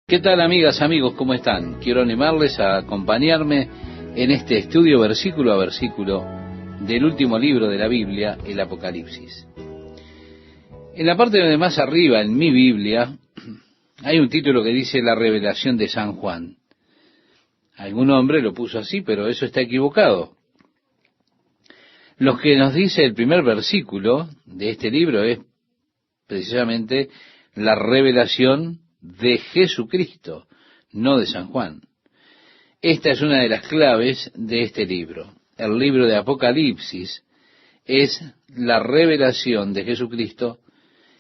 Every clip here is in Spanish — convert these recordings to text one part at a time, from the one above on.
¿Qué tal, amigas, amigos? ¿Cómo están? Quiero animarles a acompañarme en este estudio versículo a versículo del último libro de la Biblia, el Apocalipsis. En la parte de más arriba, en mi Biblia, hay un título que dice La revelación de San Juan. Algún hombre lo puso así, pero eso está equivocado. Lo que nos dice el primer versículo de este libro es precisamente la revelación de Jesucristo, no de San Juan. Esta es una de las claves de este libro. El libro de Apocalipsis es la revelación de Jesucristo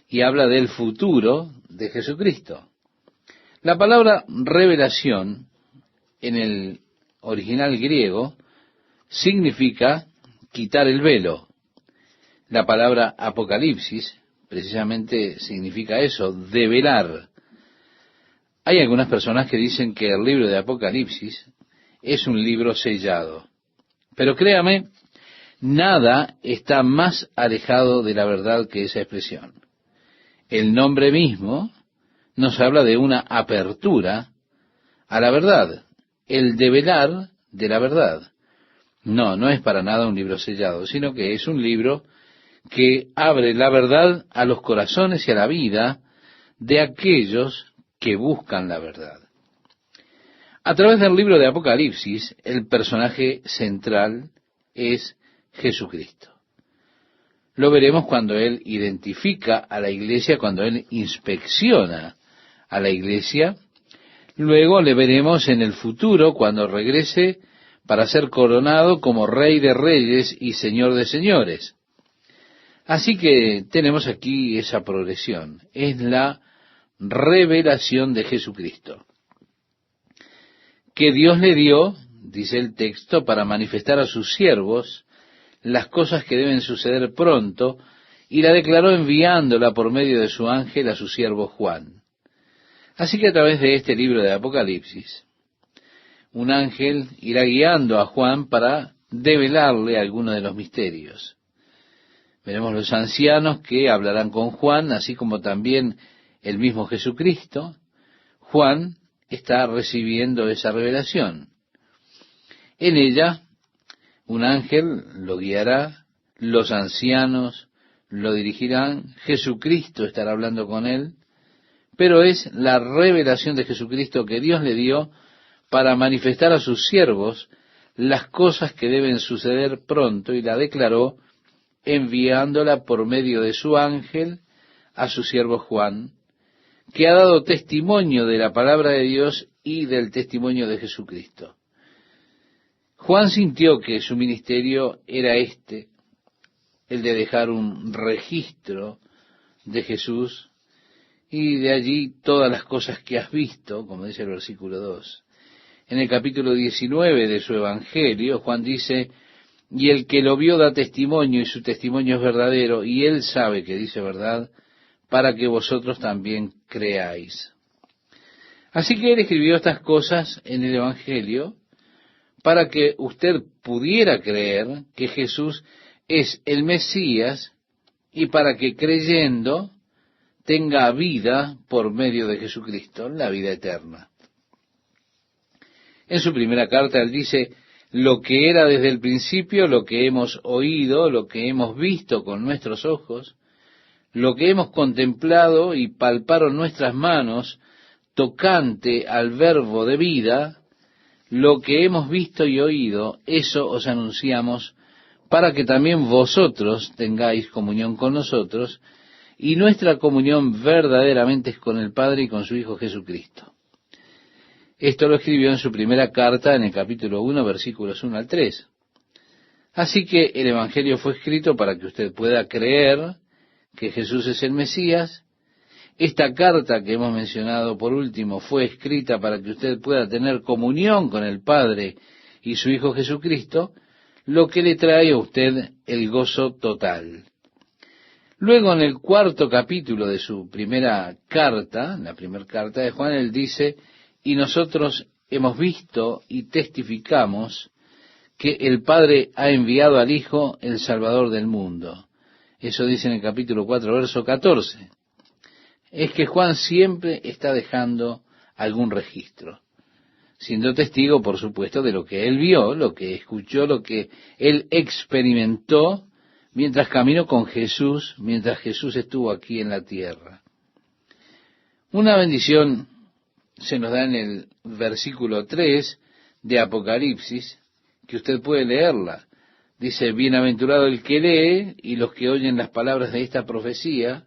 y habla del futuro de Jesucristo. La palabra revelación en el original griego significa quitar el velo. La palabra Apocalipsis precisamente significa eso, develar. Hay algunas personas que dicen que el libro de Apocalipsis es un libro sellado. Pero créame, nada está más alejado de la verdad que esa expresión. El nombre mismo nos habla de una apertura a la verdad, el develar de la verdad. No es para nada un libro sellado, sino que es un libro que abre la verdad a los corazones y a la vida de aquellos que buscan la verdad. A través del libro de Apocalipsis, el personaje central es Jesucristo. Lo veremos cuando Él identifica a la iglesia, cuando Él inspecciona a la iglesia. Luego le veremos en el futuro, cuando regrese para ser coronado como Rey de Reyes y Señor de Señores. Así que tenemos aquí esa progresión. Es la revelación de Jesucristo, que Dios le dio, dice el texto, para manifestar a sus siervos las cosas que deben suceder pronto, y la declaró enviándola por medio de su ángel a su siervo Juan. Así que a través de este libro de Apocalipsis, un ángel irá guiando a Juan para develarle algunos de los misterios. Veremos los ancianos que hablarán con Juan, así como también el mismo Jesucristo. Juan está recibiendo esa revelación. En ella, un ángel lo guiará, los ancianos lo dirigirán, Jesucristo estará hablando con él, pero es la revelación de Jesucristo que Dios le dio para manifestar a sus siervos las cosas que deben suceder pronto, y la declaró enviándola por medio de su ángel a su siervo Juan, que ha dado testimonio de la palabra de Dios y del testimonio de Jesucristo. Juan sintió que su ministerio era el de dejar un registro de Jesús, y de allí todas las cosas que has visto, como dice el versículo 2. En el capítulo 19 de su Evangelio, Juan dice: y el que lo vio da testimonio, y su testimonio es verdadero, y él sabe que dice verdad, para que vosotros también creáis. Así que él escribió estas cosas en el Evangelio para que usted pudiera creer que Jesús es el Mesías, y para que creyendo tenga vida por medio de Jesucristo, la vida eterna. En su primera carta él dice: lo que era desde el principio, lo que hemos oído, lo que hemos visto con nuestros ojos, lo que hemos contemplado y palparon nuestras manos tocante al verbo de vida, lo que hemos visto y oído, eso os anunciamos, para que también vosotros tengáis comunión con nosotros, y nuestra comunión verdaderamente es con el Padre y con su Hijo Jesucristo. Esto lo escribió en su primera carta, en el capítulo 1, versículos 1 al 3. Así que el Evangelio fue escrito para que usted pueda creer que Jesús es el Mesías. Esta carta que hemos mencionado por último fue escrita para que usted pueda tener comunión con el Padre y su Hijo Jesucristo, lo que le trae a usted el gozo total. Luego, en el cuarto capítulo de su primera carta, la primera carta de Juan, él dice: y nosotros hemos visto y testificamos que el Padre ha enviado al Hijo, el Salvador del mundo. Eso dice en el capítulo 4, verso 14. Es que Juan siempre está dejando algún registro, siendo testigo, por supuesto, de lo que él vio, lo que escuchó, lo que él experimentó mientras caminó con Jesús, mientras Jesús estuvo aquí en la tierra. Una bendición se nos da en el versículo 3 de Apocalipsis, que usted puede leerla. Dice, bienaventurado el que lee y los que oyen las palabras de esta profecía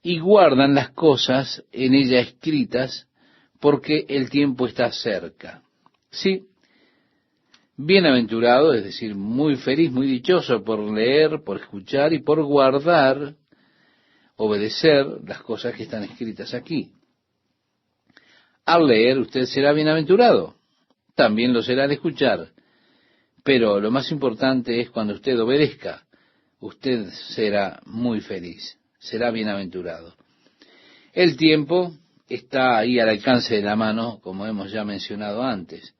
y guardan las cosas en ella escritas, porque el tiempo está cerca. Sí, bienaventurado, es decir, muy feliz, muy dichoso por leer, por escuchar y por guardar, obedecer las cosas que están escritas aquí. Al leer usted será bienaventurado, también lo será al escuchar, pero lo más importante es cuando usted obedezca, usted será muy feliz, será bienaventurado. El tiempo está ahí al alcance de la mano, como hemos ya mencionado antes.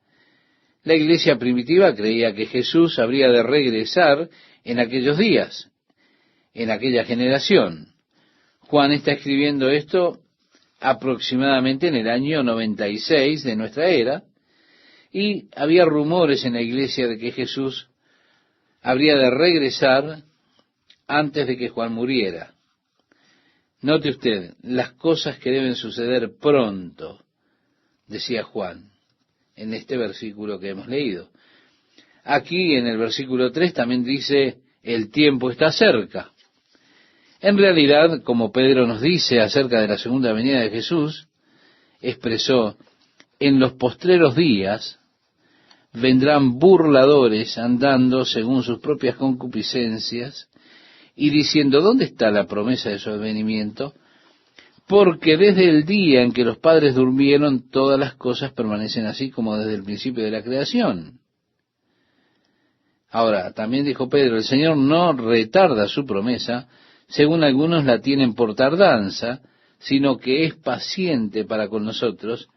La iglesia primitiva creía que Jesús habría de regresar en aquellos días, en aquella generación. Juan está escribiendo esto aproximadamente en el año 96 de nuestra era, y había rumores en la iglesia de que Jesús habría de regresar antes de que Juan muriera. Note usted, las cosas que deben suceder pronto, decía Juan, en este versículo que hemos leído. Aquí en el versículo 3 también dice, el tiempo está cerca. En realidad, como Pedro nos dice acerca de la segunda venida de Jesús, expresó, en los postreros días vendrán burladores andando según sus propias concupiscencias y diciendo, ¿dónde está la promesa de su advenimiento? Porque desde el día en que los padres durmieron, todas las cosas permanecen así como desde el principio de la creación. Ahora, también dijo Pedro, el Señor no retarda su promesa, según algunos la tienen por tardanza, sino que es paciente para con nosotros,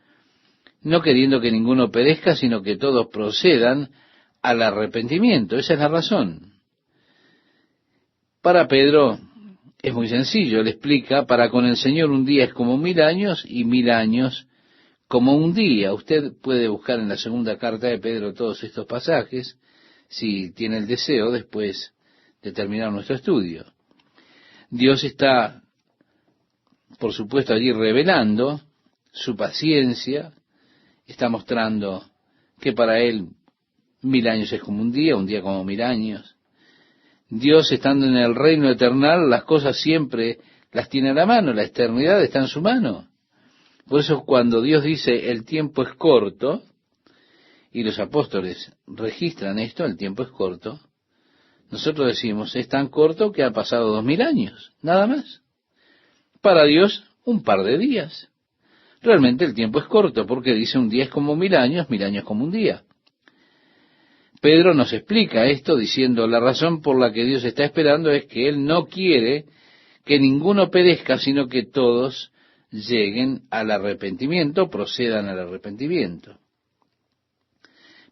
no queriendo que ninguno perezca, sino que todos procedan al arrepentimiento. Esa es la razón. Para Pedro es muy sencillo, él explica, para con el Señor un día es como 1000 años y 1000 años como un día. Usted puede buscar en la segunda carta de Pedro todos estos pasajes, si tiene el deseo, después de terminar nuestro estudio. Dios está, por supuesto, allí revelando su paciencia, está mostrando que para Él 1000 años es como un día como 1000 años. Dios, estando en el reino eternal, las cosas siempre las tiene a la mano, la eternidad está en su mano. Por eso cuando Dios dice el tiempo es corto, y los apóstoles registran esto, el tiempo es corto, nosotros decimos, es tan corto que ha pasado 2000 años, nada más. Para Dios, un par de días. Realmente el tiempo es corto, porque dice un día es como 1000 años como un día. Pedro nos explica esto diciendo, la razón por la que Dios está esperando es que Él no quiere que ninguno perezca, sino que todos lleguen al arrepentimiento, procedan al arrepentimiento.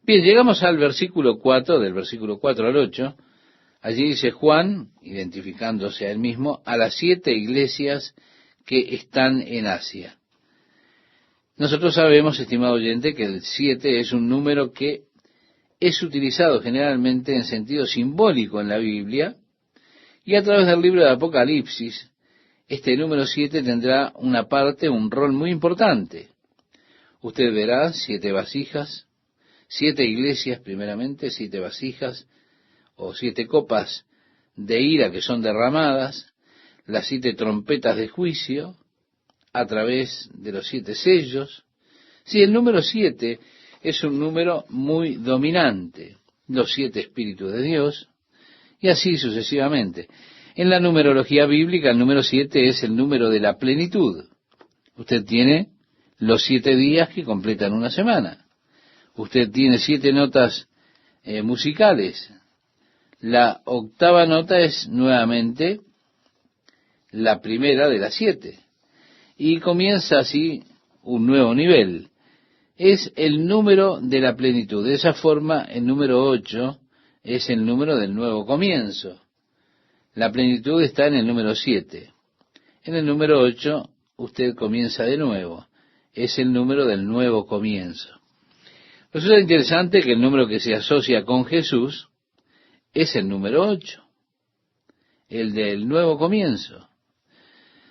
Bien, llegamos al versículo 4, del versículo 4 al 8. Allí dice Juan, identificándose a él mismo, a las 7 iglesias que están en Asia. Nosotros sabemos, estimado oyente, que el 7 es un número que es utilizado generalmente en sentido simbólico en la Biblia, y a través del libro de Apocalipsis, este número 7 tendrá una parte, un rol muy importante. Usted verá 7 vasijas, 7 iglesias primeramente, 7 vasijas, o 7 copas de ira que son derramadas, las 7 trompetas de juicio, a través de los 7 sellos. Sí, el número 7 es un número muy dominante, los 7 espíritus de Dios, y así sucesivamente. En la numerología bíblica, el número 7 es el número de la plenitud. Usted tiene los 7 días que completan una semana. Usted tiene 7 notas musicales. La octava nota es nuevamente la primera de las 7. Y comienza así un nuevo nivel. Es el número de la plenitud. De esa forma, el número 8 es el número del nuevo comienzo. La plenitud está en el número 7. En el número 8, usted comienza de nuevo. es el número del nuevo comienzo. Resulta interesante que el número que se asocia con Jesús es el número 8, el del nuevo comienzo.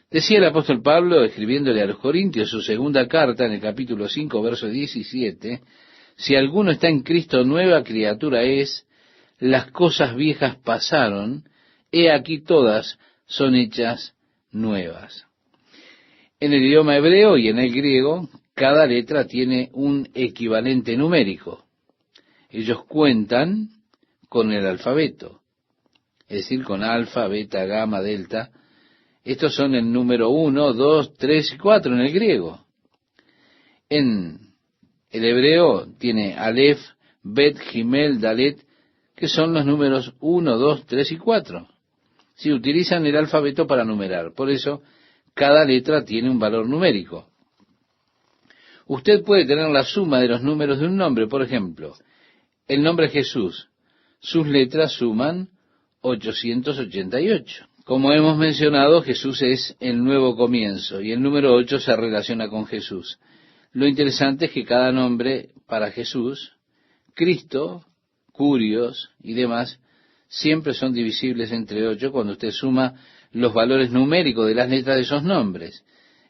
Decía el apóstol Pablo, escribiéndole a los Corintios, su segunda carta, en el capítulo 5, verso 17, si alguno está en Cristo, nueva criatura es, las cosas viejas pasaron, he aquí todas son hechas nuevas. En el idioma hebreo y en el griego, cada letra tiene un equivalente numérico. Ellos cuentan con el alfabeto, es decir, con alfa, beta, gamma, delta. Estos son el número 1, 2, 3 y 4 en el griego. En el hebreo tiene Aleph, Bet, Gimel, Dalet, que son los números 1, 2, 3 y 4. Si utilizan el alfabeto para numerar, por eso cada letra tiene un valor numérico. Usted puede tener la suma de los números de un nombre, por ejemplo, el nombre Jesús. Sus letras suman 888. Como hemos mencionado, Jesús es el nuevo comienzo y el número 8 se relaciona con Jesús. Lo interesante es que cada nombre para Jesús, Cristo, Curios y demás, siempre son divisibles entre 8 cuando usted suma los valores numéricos de las letras de esos nombres.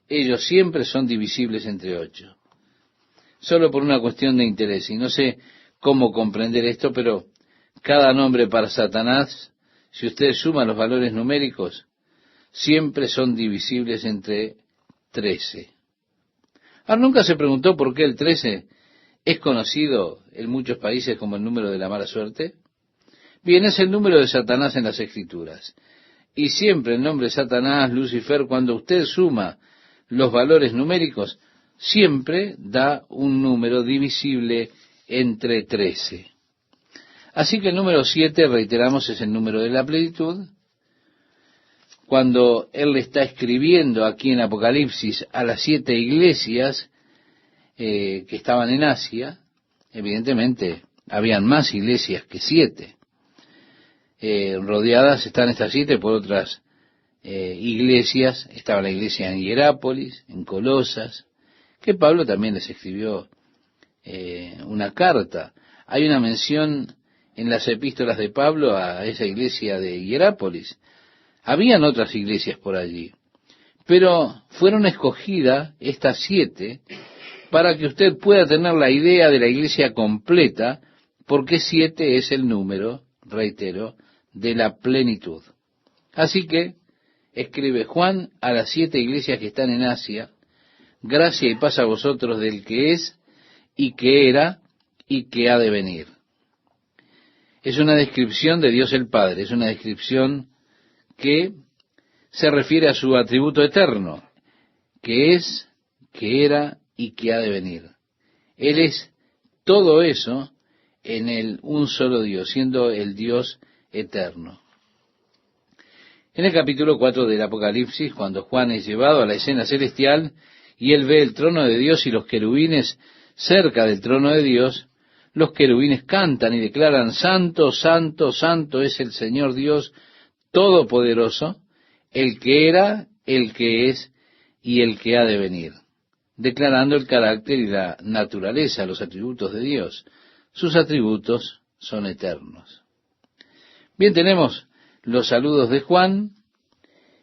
Ellos siempre son divisibles entre 8. Solo por una cuestión de interés, y no sé cómo comprender esto, pero cada nombre para Satanás, si usted suma los valores numéricos, siempre son divisibles entre 13. Ahora, ¿nunca se preguntó por qué el 13 es conocido en muchos países como el número de la mala suerte? Bien, es el número de Satanás en las Escrituras. Y siempre el nombre Satanás, Lucifer, cuando usted suma los valores numéricos, siempre da un número divisible entre 13. Así que el número 7, reiteramos, es el número de la plenitud. Cuando él le está escribiendo aquí en Apocalipsis a las 7 iglesias que estaban en Asia, evidentemente habían más iglesias que 7. Rodeadas están estas 7 por otras iglesias. Estaba la iglesia en Hierápolis, en Colosas, que Pablo también les escribió una carta. Hay una mención en las epístolas de Pablo a esa iglesia de Hierápolis. Habían otras iglesias por allí, pero fueron escogidas estas 7 para que usted pueda tener la idea de la iglesia completa, porque 7 es el número, reitero, de la plenitud. Así que escribe Juan a las 7 iglesias que están en Asia: gracia y paz a vosotros del que es, y que era, y que ha de venir. Es una descripción de Dios el Padre, es una descripción que se refiere a su atributo eterno, que es, que era y que ha de venir. Él es todo eso en el un solo Dios, siendo el Dios eterno. En el capítulo 4 del Apocalipsis, cuando Juan es llevado a la escena celestial y él ve el trono de Dios y los querubines cerca del trono de Dios, los querubines cantan y declaran: Santo, Santo, Santo es el Señor Dios Todopoderoso, el que era, el que es y el que ha de venir, declarando el carácter y la naturaleza, los atributos de Dios. Sus atributos son eternos. Bien, tenemos los saludos de Juan,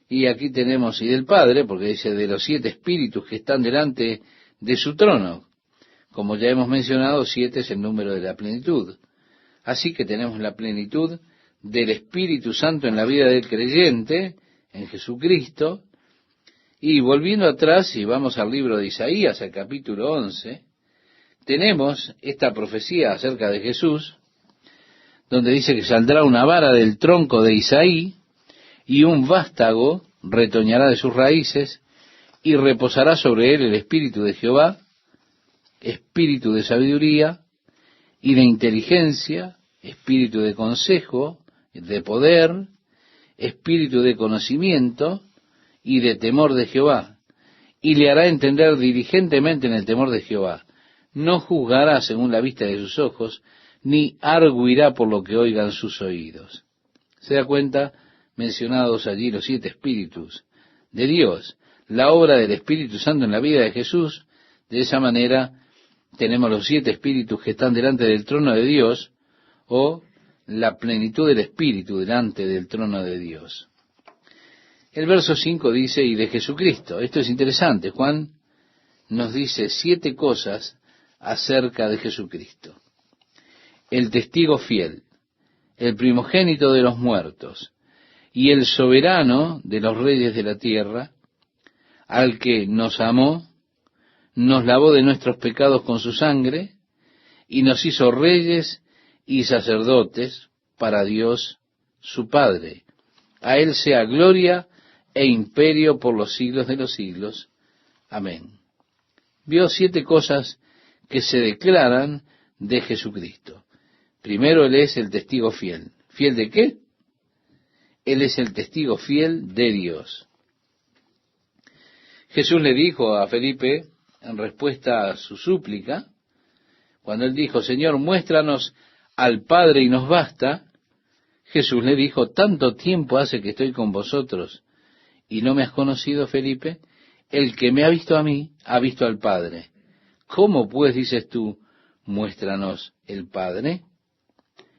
y aquí tenemos, y del Padre, porque dice de los 7 espíritus que están delante de su trono. Como ya hemos mencionado, 7 es el número de la plenitud. Así que tenemos la plenitud del Espíritu Santo en la vida del creyente, en Jesucristo. Y volviendo atrás, y vamos al libro de Isaías, al capítulo 11, tenemos esta profecía acerca de Jesús, donde dice que saldrá una vara del tronco de Isaí, y un vástago retoñará de sus raíces, y reposará sobre él el espíritu de Jehová, espíritu de sabiduría y de inteligencia, espíritu de consejo, de poder, espíritu de conocimiento y de temor de Jehová, y le hará entender diligentemente en el temor de Jehová. No juzgará según la vista de sus ojos, ni arguirá por lo que oigan sus oídos. ¿Se da cuenta? Mencionados allí los 7 espíritus de Dios, la obra del Espíritu Santo en la vida de Jesús, De esa manera tenemos los 7 espíritus que están delante del trono de Dios, o la plenitud del Espíritu delante del trono de Dios. El verso 5 dice, y de Jesucristo. Esto es interesante. Juan nos dice 7 cosas acerca de Jesucristo. El testigo fiel, el primogénito de los muertos, y el soberano de los reyes de la tierra, al que nos amó, nos lavó de nuestros pecados con su sangre, y nos hizo reyes y sacerdotes para Dios su Padre. A Él sea gloria e imperio por los siglos de los siglos. Amén. Vio 7 cosas que se declaran de Jesucristo. Primero, Él es el testigo fiel. ¿Fiel de qué? Él es el testigo fiel de Dios. Jesús le dijo a Felipe, en respuesta a su súplica, cuando él dijo, Señor, muéstranos al Padre y nos basta, Jesús le dijo, tanto tiempo hace que estoy con vosotros y no me has conocido, Felipe. El que me ha visto a mí, ha visto al Padre. ¿Cómo pues dices tú, muéstranos el Padre?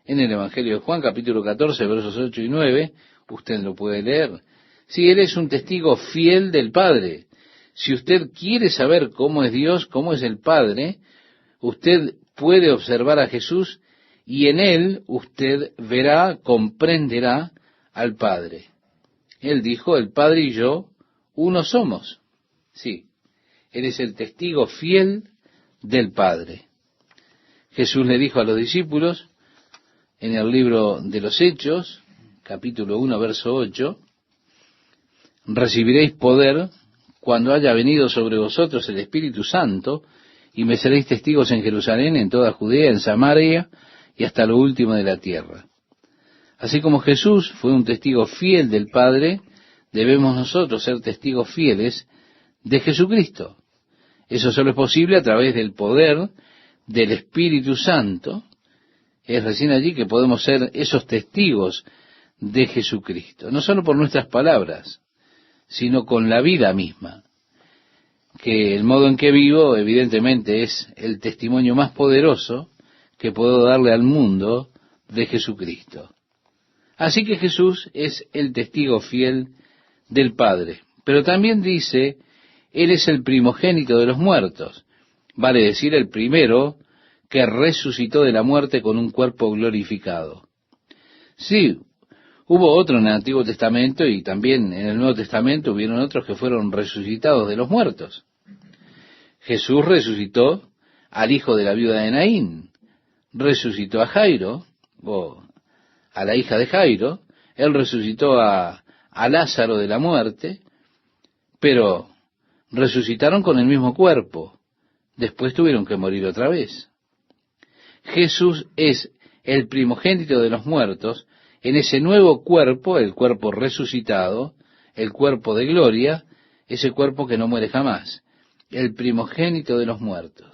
En el Evangelio de Juan, capítulo 14, versos 8 y 9, usted lo puede leer. Si Él es un testigo fiel del Padre. Si usted quiere saber cómo es Dios, cómo es el Padre, usted puede observar a Jesús y en Él usted verá, comprenderá al Padre. Él dijo, el Padre y yo, uno somos. Sí, Él es el testigo fiel del Padre. Jesús le dijo a los discípulos, en el libro de los Hechos, capítulo 1, verso 8, recibiréis poder cuando haya venido sobre vosotros el Espíritu Santo, y me seréis testigos en Jerusalén, en toda Judea, en Samaria, y hasta lo último de la tierra. Así como Jesús fue un testigo fiel del Padre, debemos nosotros ser testigos fieles de Jesucristo. Eso solo es posible a través del poder del Espíritu Santo. Es recién allí que podemos ser esos testigos de Jesucristo, no solo por nuestras palabras, sino con la vida misma, que el modo en que vivo evidentemente es el testimonio más poderoso que puedo darle al mundo de Jesucristo. Así que Jesús es el testigo fiel del Padre, pero también dice, Él es el primogénito de los muertos, vale decir, el primero que resucitó de la muerte con un cuerpo glorificado. Sí, hubo otro en el Antiguo Testamento y también en el Nuevo Testamento hubieron otros que fueron resucitados de los muertos. Jesús resucitó al hijo de la viuda de Naín, resucitó a Jairo, o a la hija de Jairo, Él resucitó a Lázaro de la muerte, pero resucitaron con el mismo cuerpo, después tuvieron que morir otra vez. Jesús es el primogénito de los muertos en ese nuevo cuerpo, el cuerpo resucitado, el cuerpo de gloria, ese cuerpo que no muere jamás, el primogénito de los muertos.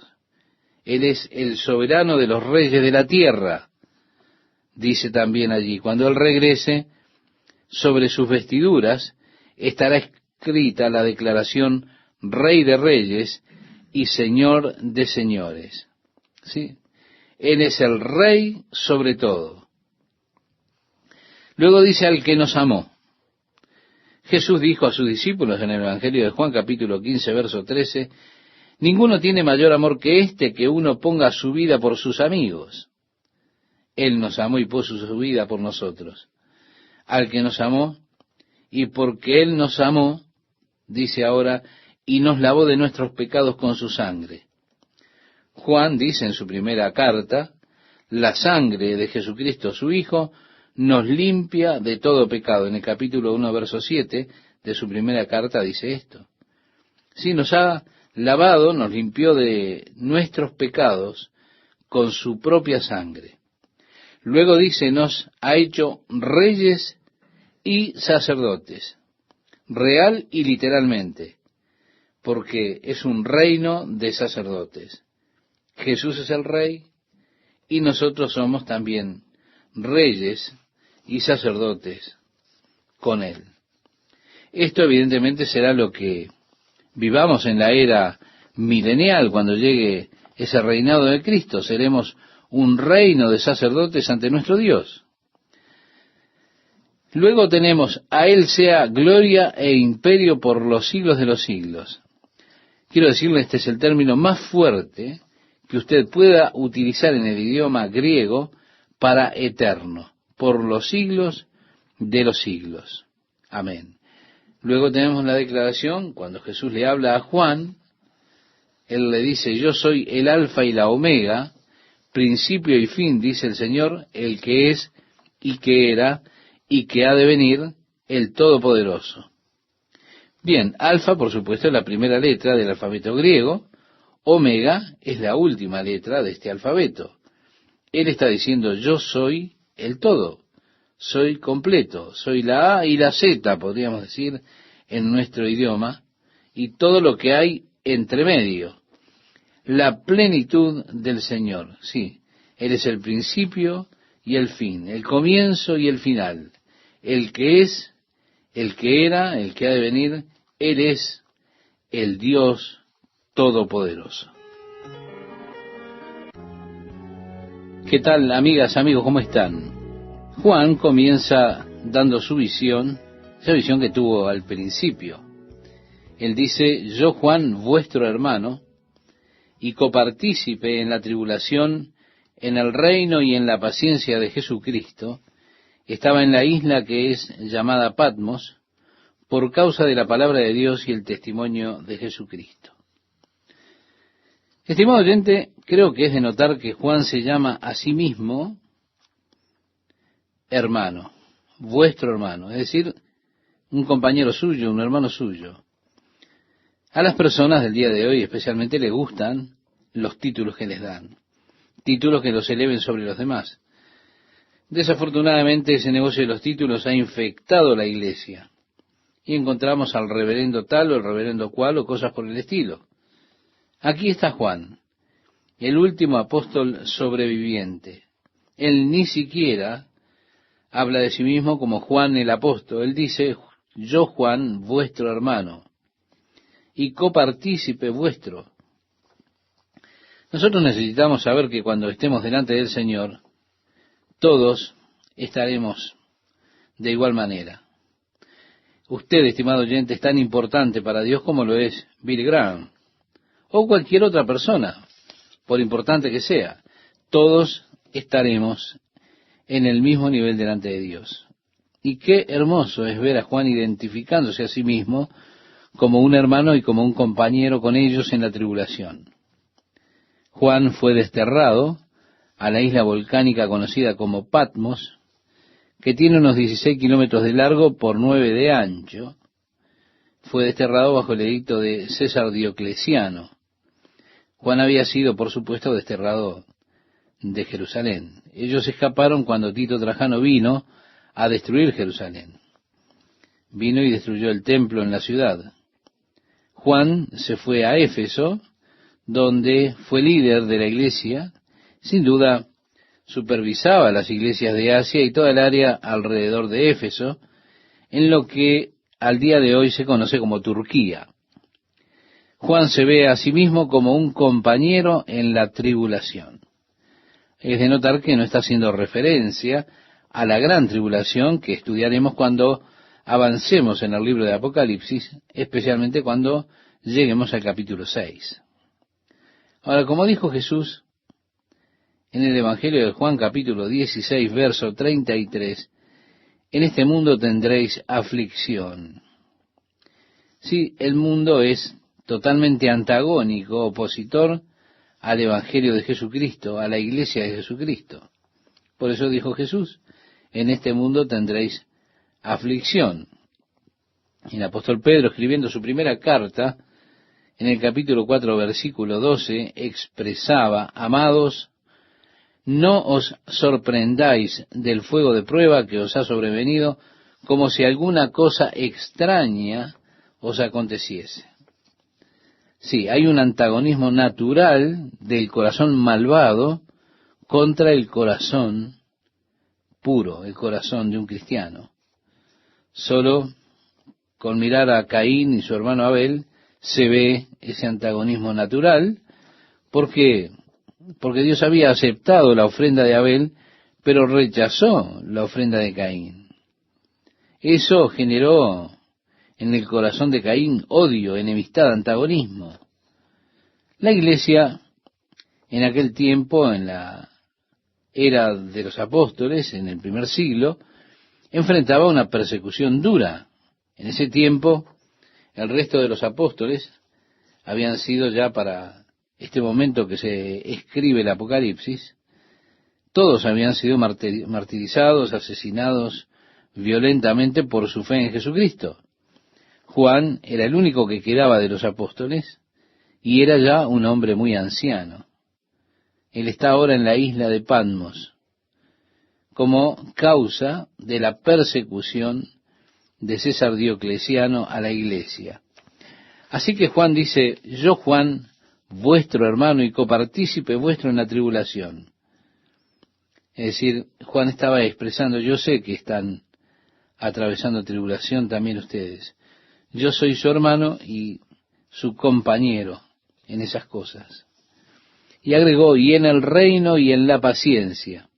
Él es el soberano de los reyes de la tierra, dice también allí. Cuando Él regrese, sobre sus vestiduras estará escrita la declaración Rey de Reyes y Señor de Señores. ¿Sí? Él es el Rey sobre todo. Luego dice al que nos amó. Jesús dijo a sus discípulos en el Evangelio de Juan, capítulo 15, verso 13, ninguno tiene mayor amor que este, que uno ponga su vida por sus amigos. Él nos amó y puso su vida por nosotros. Al que nos amó, y porque Él nos amó, dice ahora, y nos lavó de nuestros pecados con su sangre. Juan dice en su primera carta, la sangre de Jesucristo su Hijo nos limpia de todo pecado. En el capítulo 1, verso 7 de su primera carta dice esto. Sí, nos ha lavado, nos limpió de nuestros pecados con su propia sangre. Luego dice, nos ha hecho reyes y sacerdotes, real y literalmente, porque es un reino de sacerdotes. Jesús es el Rey y nosotros somos también reyes y sacerdotes con Él. Esto evidentemente será lo que vivamos en la era milenial, cuando llegue ese reinado de Cristo. Seremos un reino de sacerdotes ante nuestro Dios. Luego tenemos, a Él sea gloria e imperio por los siglos de los siglos. Quiero decirle, este es el término más fuerte que usted pueda utilizar en el idioma griego para eterno, por los siglos de los siglos. Amén. Luego tenemos la declaración, cuando Jesús le habla a Juan, Él le dice, yo soy el alfa y la omega, principio y fin, dice el Señor, el que es y que era y que ha de venir, el Todopoderoso. Bien, alfa, por supuesto, es la primera letra del alfabeto griego, omega es la última letra de este alfabeto. Él está diciendo, yo soy el todo, soy completo, soy la A y la Z, podríamos decir, en nuestro idioma, y todo lo que hay entre medio. La plenitud del Señor, sí, Él es el principio y el fin, el comienzo y el final, el que es, el que era, el que ha de venir, Él es el Dios Todopoderoso. ¿Qué tal, amigas, amigos? ¿Cómo están? Juan comienza dando su visión, esa visión que tuvo al principio. Él dice, yo Juan, vuestro hermano, y copartícipe en la tribulación, en el reino y en la paciencia de Jesucristo, estaba en la isla que es llamada Patmos, por causa de la palabra de Dios y el testimonio de Jesucristo. Estimado oyente, creo que es de notar que Juan se llama a sí mismo hermano, vuestro hermano, es decir, un compañero suyo, un hermano suyo. A las personas del día de hoy especialmente les gustan los títulos que les dan, títulos que los eleven sobre los demás. Desafortunadamente ese negocio de los títulos ha infectado la iglesia y encontramos al reverendo tal o el reverendo cual o cosas por el estilo. Aquí está Juan, el último apóstol sobreviviente. Él ni siquiera habla de sí mismo como Juan el apóstol. Él dice, yo Juan, vuestro hermano, y copartícipe vuestro. Nosotros necesitamos saber que cuando estemos delante del Señor, todos estaremos de igual manera. Usted, estimado oyente, es tan importante para Dios como lo es Billy Graham, o cualquier otra persona, por importante que sea. Todos estaremos en el mismo nivel delante de Dios. Y qué hermoso es ver a Juan identificándose a sí mismo como un hermano y como un compañero con ellos en la tribulación. Juan fue desterrado a la isla volcánica conocida como Patmos, que tiene unos 16 kilómetros de largo por 9 de ancho. Fue desterrado bajo el edicto de César Diocleciano. Juan había sido, por supuesto, desterrado de Jerusalén. Ellos escaparon cuando Tito Trajano vino a destruir Jerusalén. Vino y destruyó el templo en la ciudad. Juan se fue a Éfeso, donde fue líder de la iglesia. Sin duda, supervisaba las iglesias de Asia y toda el área alrededor de Éfeso, en lo que al día de hoy se conoce como Turquía. Juan se ve a sí mismo como un compañero en la tribulación. Es de notar que no está haciendo referencia a la gran tribulación que estudiaremos cuando avancemos en el libro de Apocalipsis, especialmente cuando lleguemos al capítulo 6. Ahora, como dijo Jesús en el Evangelio de Juan capítulo 16, verso 33, en este mundo tendréis aflicción. Sí, el mundo es totalmente antagónico, opositor al Evangelio de Jesucristo, a la iglesia de Jesucristo. Por eso dijo Jesús, en este mundo tendréis aflicción. El apóstol Pedro, escribiendo su primera carta, en el capítulo 4, versículo 12, expresaba, amados, no os sorprendáis del fuego de prueba que os ha sobrevenido, como si alguna cosa extraña os aconteciese. Sí, hay un antagonismo natural del corazón malvado contra el corazón puro, el corazón de un cristiano. Solo con mirar a Caín y su hermano Abel, se ve ese antagonismo natural, porque Dios había aceptado la ofrenda de Abel, pero rechazó la ofrenda de Caín. Eso generó en el corazón de Caín odio, enemistad, antagonismo. La iglesia, en aquel tiempo, en la era de los apóstoles, en el primer siglo, enfrentaba una persecución dura. En ese tiempo, el resto de los apóstoles habían sido ya para este momento que se escribe el Apocalipsis, todos habían sido martirizados, asesinados violentamente por su fe en Jesucristo. Juan era el único que quedaba de los apóstoles y era ya un hombre muy anciano. Él está ahora en la isla de Patmos como causa de la persecución de César Diocleciano a la iglesia. Así que Juan dice, yo Juan, vuestro hermano y copartícipe vuestro en la tribulación. Es decir, Juan estaba expresando, yo sé que están atravesando tribulación también ustedes. Yo soy su hermano y su compañero en esas cosas. Y agregó, y en el reino y en la paciencia.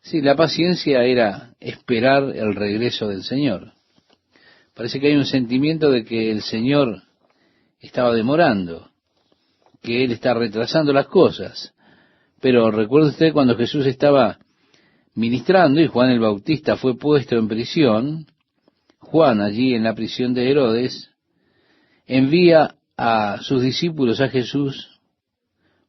Sí, la paciencia era esperar el regreso del Señor. Parece que hay un sentimiento de que el Señor estaba demorando, que Él está retrasando las cosas. Pero recuerde usted cuando Jesús estaba ministrando y Juan el Bautista fue puesto en prisión, Juan allí en la prisión de Herodes, envía a sus discípulos a Jesús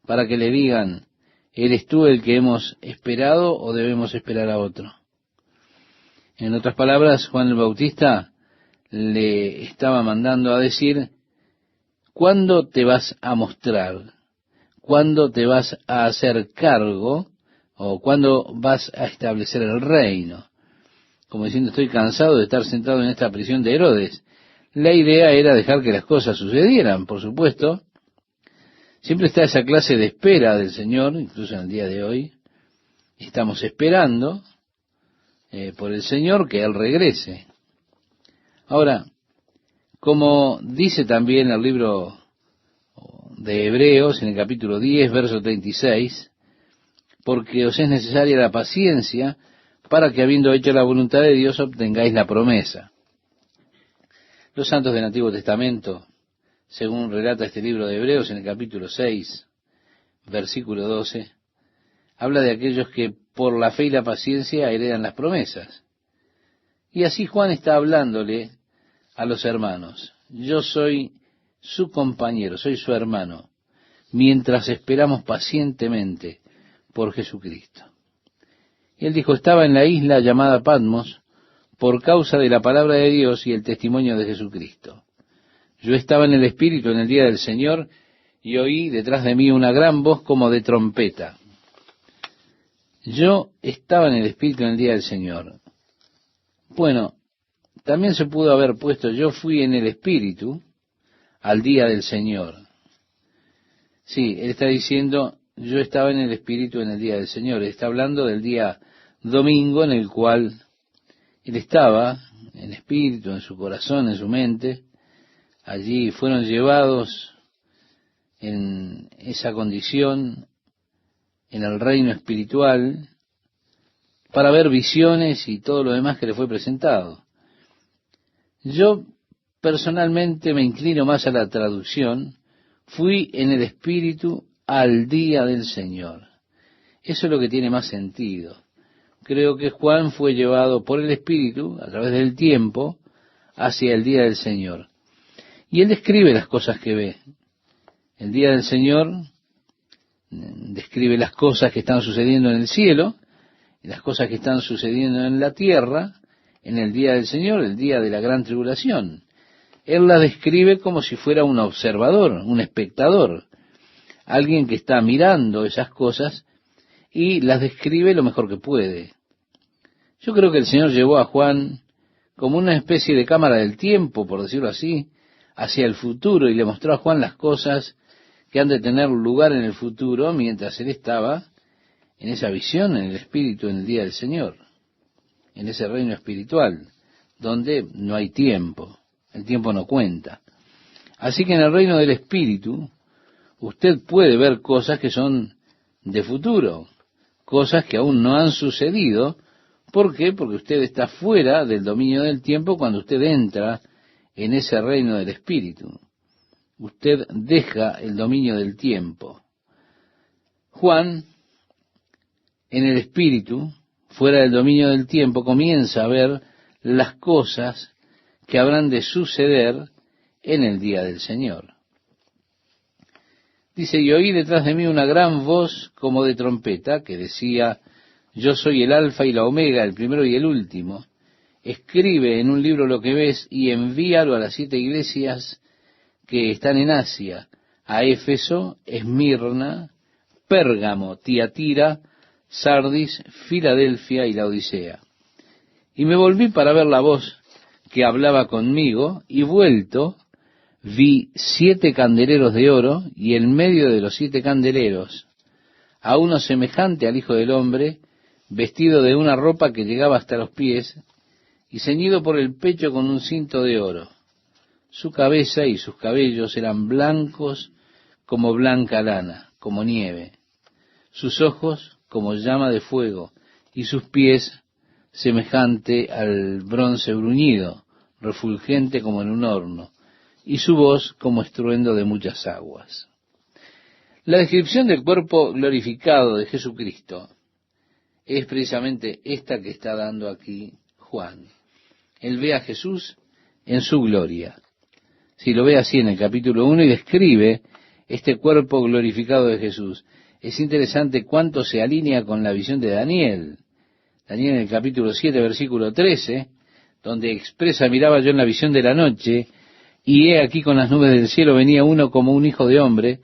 para que le digan, ¿eres tú el que hemos esperado o debemos esperar a otro? En otras palabras, Juan el Bautista le estaba mandando a decir, ¿cuándo te vas a mostrar? ¿Cuándo te vas a hacer cargo? ¿O cuándo vas a establecer el reino? Como diciendo, estoy cansado de estar sentado en esta prisión de Herodes. La idea era dejar que las cosas sucedieran, por supuesto. Siempre está esa clase de espera del Señor, incluso en el día de hoy. Estamos esperando por el Señor que Él regrese. Ahora, como dice también el libro de Hebreos, en el capítulo 10, verso 36, porque os es necesaria la paciencia para que habiendo hecho la voluntad de Dios obtengáis la promesa. Los santos del Antiguo Testamento, según relata este libro de Hebreos en el capítulo 6, versículo 12, habla de aquellos que por la fe y la paciencia heredan las promesas. Y así Juan está hablándole a los hermanos. Yo soy su compañero, soy su hermano, mientras esperamos pacientemente por Jesucristo. Y él dijo, estaba en la isla llamada Patmos por causa de la palabra de Dios y el testimonio de Jesucristo. Yo estaba en el Espíritu en el día del Señor y oí detrás de mí una gran voz como de trompeta. Yo estaba en el Espíritu en el día del Señor. Bueno, también se pudo haber puesto, yo fui en el Espíritu al día del Señor. Sí, él está diciendo, yo estaba en el Espíritu en el día del Señor. Él está hablando del día domingo en el cual él estaba en espíritu, en su corazón, en su mente. Allí fueron llevados en esa condición, en el reino espiritual, para ver visiones y todo lo demás que le fue presentado. Yo personalmente me inclino más a la traducción, fui en el Espíritu al día del Señor. Eso es lo que tiene más sentido. Creo que Juan fue llevado por el Espíritu, a través del tiempo, hacia el día del Señor. Y él describe las cosas que ve. El día del Señor describe las cosas que están sucediendo en el cielo, y las cosas que están sucediendo en la tierra, en el día del Señor, el día de la gran tribulación. Él las describe como si fuera un observador, un espectador, alguien que está mirando esas cosas y las describe lo mejor que puede. Yo creo que el Señor llevó a Juan como una especie de cámara del tiempo, por decirlo así, hacia el futuro y le mostró a Juan las cosas que han de tener lugar en el futuro mientras él estaba en esa visión, en el Espíritu, en el día del Señor, en ese reino espiritual, donde no hay tiempo, el tiempo no cuenta. Así que en el reino del Espíritu, usted puede ver cosas que son de futuro, cosas que aún no han sucedido. ¿Por qué? Porque usted está fuera del dominio del tiempo cuando usted entra en ese reino del Espíritu. Usted deja el dominio del tiempo. Juan, en el Espíritu, fuera del dominio del tiempo, comienza a ver las cosas que habrán de suceder en el día del Señor. Dice, y oí detrás de mí una gran voz como de trompeta que decía, yo soy el Alfa y la Omega, el primero y el último. Escribe en un libro lo que ves y envíalo a las 7 iglesias que están en Asia, a Éfeso, Esmirna, Pérgamo, Tiatira, Sardis, Filadelfia y Laodicea. Y me volví para ver la voz que hablaba conmigo, y vuelto, vi 7 candeleros de oro, y en medio de los 7 candeleros, a uno semejante al Hijo del Hombre, vestido de una ropa que llegaba hasta los pies, y ceñido por el pecho con un cinto de oro. Su cabeza y sus cabellos eran blancos como blanca lana, como nieve. Sus ojos como llama de fuego, y sus pies semejante al bronce bruñido, refulgente como en un horno, y su voz como estruendo de muchas aguas. La descripción del cuerpo glorificado de Jesucristo es precisamente esta que está dando aquí Juan. Él ve a Jesús en su gloria. Si lo ve así en el capítulo 1 y describe este cuerpo glorificado de Jesús, es interesante cuánto se alinea con la visión de Daniel. Daniel en el capítulo 7, versículo 13, donde expresa, miraba yo en la visión de la noche, y he aquí con las nubes del cielo venía uno como un hijo de hombre,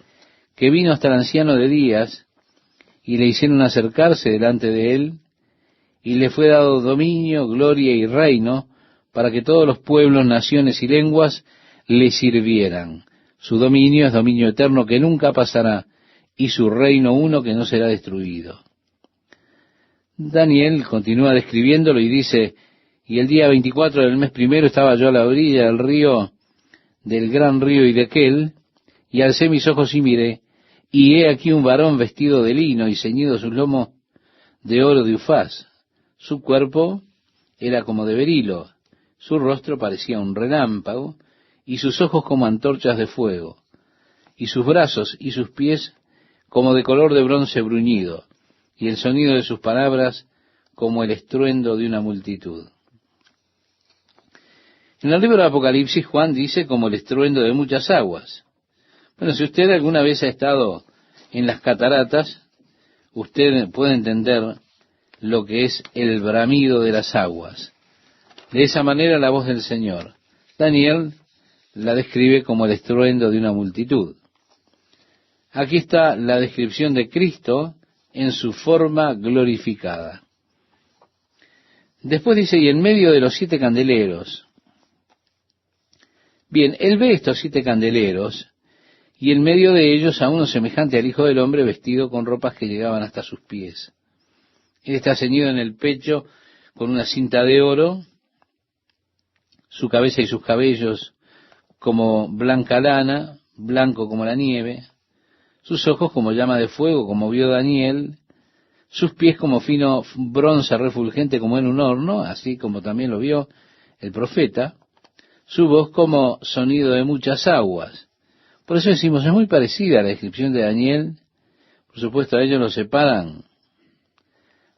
que vino hasta el anciano de días, y le hicieron acercarse delante de él, y le fue dado dominio, gloria y reino, para que todos los pueblos, naciones y lenguas le sirvieran. Su dominio es dominio eterno que nunca pasará, y su reino uno que no será destruido. Daniel continúa describiéndolo y dice, y el día 24 del mes primero estaba yo a la orilla del río, del gran río Hiddekel, y alcé mis ojos y miré, y he aquí un varón vestido de lino y ceñido sus lomos de oro de Ufaz. Su cuerpo era como de berilo, su rostro parecía un relámpago, y sus ojos como antorchas de fuego, y sus brazos y sus pies como de color de bronce bruñido, y el sonido de sus palabras como el estruendo de una multitud. En el libro de Apocalipsis, Juan dice como el estruendo de muchas aguas. Bueno, si usted alguna vez ha estado en las cataratas, usted puede entender lo que es el bramido de las aguas. De esa manera la voz del Señor. Daniel la describe como el estruendo de una multitud. Aquí está la descripción de Cristo en su forma glorificada. Después dice, y en medio de los 7 candeleros. Bien, él ve estos 7 candeleros, y en medio de ellos a uno semejante al Hijo del Hombre vestido con ropas que llegaban hasta sus pies. Él está ceñido en el pecho con una cinta de oro, su cabeza y sus cabellos como blanca lana, blanco como la nieve, sus ojos como llama de fuego, como vio Daniel, sus pies como fino bronce refulgente como en un horno, así como también lo vio el profeta, su voz como sonido de muchas aguas. Por eso decimos, es muy parecida a la descripción de Daniel. Por supuesto, a ellos los separan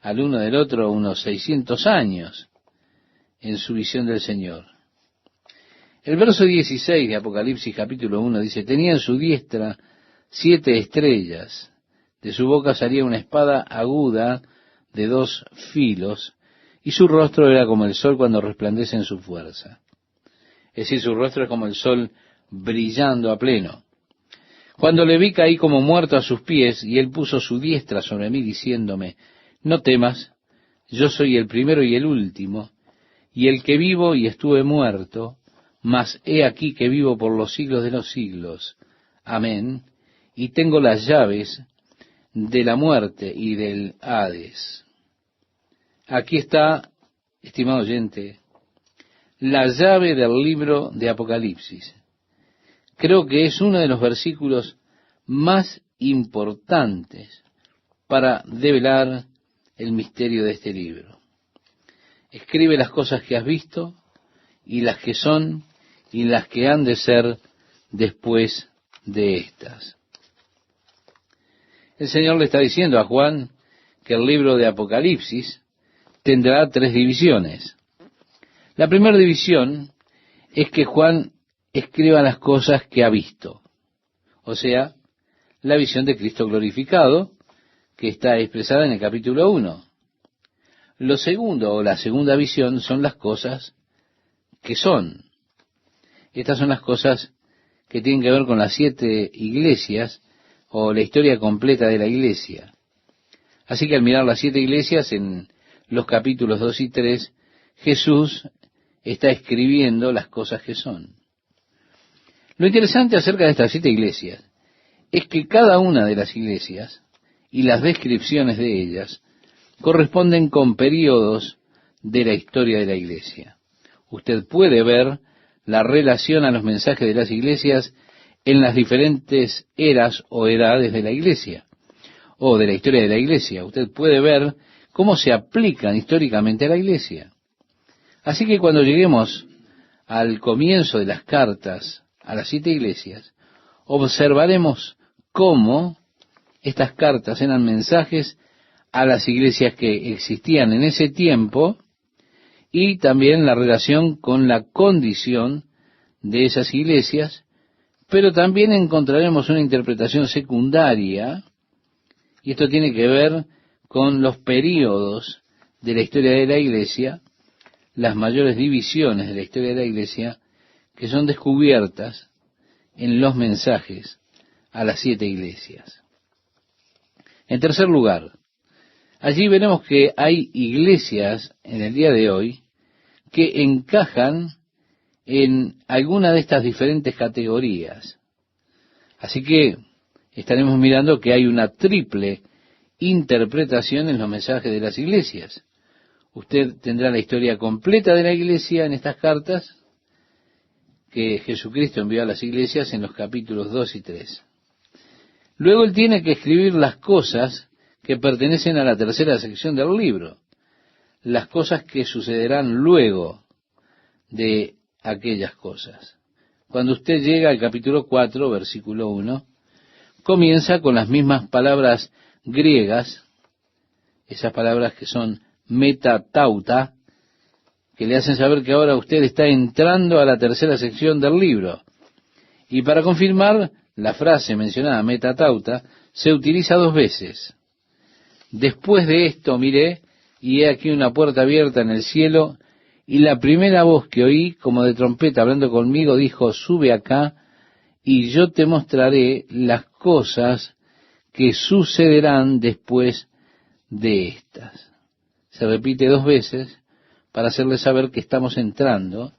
al uno del otro unos 600 años en su visión del Señor. El verso 16 de Apocalipsis capítulo 1 dice, tenía en su diestra 7 estrellas, de su boca salía una espada aguda de 2 filos, y su rostro era como el sol cuando resplandece en su fuerza. Es decir, su rostro es como el sol brillando a pleno. Cuando le vi caí como muerto a sus pies, y él puso su diestra sobre mí diciéndome, no temas, yo soy el primero y el último, y el que vivo y estuve muerto, mas he aquí que vivo por los siglos de los siglos. Amén. Y tengo las llaves de la muerte y del Hades. Aquí está, estimado oyente, la llave del libro de Apocalipsis. creo que es uno de los versículos más importantes para develar el misterio de este libro. Escribe las cosas que has visto y las que son y las que han de ser después de estas. El Señor le está diciendo a Juan que el libro de Apocalipsis tendrá 3 divisiones. La primera división es que Juan escriba las cosas que ha visto, o sea, la visión de Cristo glorificado, que está expresada en el capítulo 1. Lo segundo, o la segunda visión, son las cosas que son. Estas son las cosas que tienen que ver con las 7 iglesias, o la historia completa de la iglesia. Así que al mirar las 7 iglesias en los capítulos 2 y 3, Jesús está escribiendo las cosas que son. Lo interesante acerca de estas 7 iglesias es que cada una de las iglesias y las descripciones de ellas corresponden con períodos de la historia de la iglesia. Usted puede ver la relación a los mensajes de las iglesias en las diferentes eras o edades de la iglesia, o de la historia de la iglesia. Usted puede ver cómo se aplican históricamente a la iglesia. Así que cuando lleguemos al comienzo de las cartas a las 7 iglesias, observaremos cómo estas cartas eran mensajes a las iglesias que existían en ese tiempo y también la relación con la condición de esas iglesias, pero también encontraremos una interpretación secundaria, y esto tiene que ver con los períodos de la historia de la iglesia, las mayores divisiones de la historia de la iglesia, que son descubiertas en los mensajes a las 7 iglesias. En tercer lugar, allí veremos que hay iglesias en el día de hoy que encajan en alguna de estas diferentes categorías. Así que estaremos mirando que hay una triple interpretación en los mensajes de las iglesias. Usted tendrá la historia completa de la iglesia en estas cartas que Jesucristo envió a las iglesias en los capítulos 2 y 3. Luego él tiene que escribir las cosas que pertenecen a la tercera sección del libro, las cosas que sucederán luego de aquellas cosas. Cuando usted llega al capítulo 4, versículo 1, comienza con las mismas palabras griegas, esas palabras que son metatauta, que le hacen saber que ahora usted está entrando a la tercera sección del libro. Y para confirmar, la frase mencionada, metatauta, se utiliza 2 veces. Después de esto miré, y he aquí una puerta abierta en el cielo, y la primera voz que oí, como de trompeta hablando conmigo, dijo, sube acá, y yo te mostraré las cosas que sucederán después de estas. Se repite 2 veces para hacerle saber que estamos entrando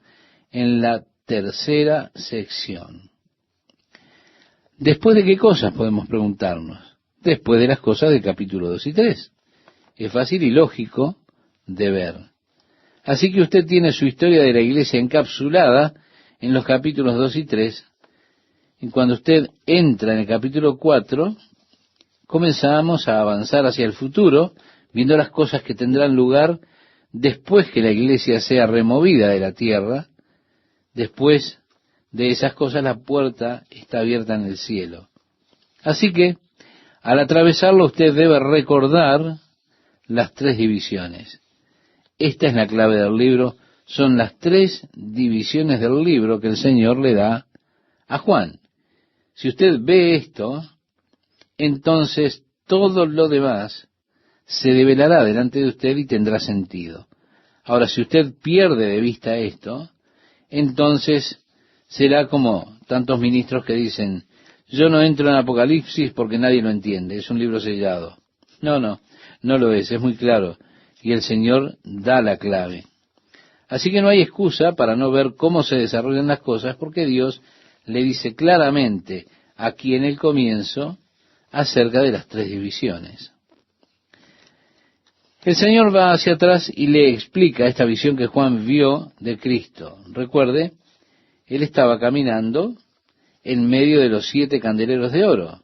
en la tercera sección. ¿Después de qué cosas podemos preguntarnos? Después de las cosas del capítulo 2 y 3. Es fácil y lógico de ver. Así que usted tiene su historia de la iglesia encapsulada en los capítulos 2 y 3. Y cuando usted entra en el capítulo 4, comenzamos a avanzar hacia el futuro, viendo las cosas que tendrán lugar después que la iglesia sea removida de la tierra. Después de esas cosas, la puerta está abierta en el cielo. Así que, al atravesarlo, usted debe recordar las 3 divisiones. Esta es la clave del libro. Son las 3 divisiones del libro que el Señor le da a Juan. Si usted ve esto, entonces todo lo demás se develará delante de usted y tendrá sentido. Ahora, si usted pierde de vista esto, entonces será como tantos ministros que dicen, yo no entro en Apocalipsis porque nadie lo entiende, es un libro sellado. No lo es muy claro, y el Señor da la clave. Así que no hay excusa para no ver cómo se desarrollan las cosas, porque Dios le dice claramente aquí en el comienzo acerca de las 3 divisiones. El Señor va hacia atrás y le explica esta visión que Juan vio de Cristo. Recuerde, él estaba caminando en medio de los 7 candeleros de oro.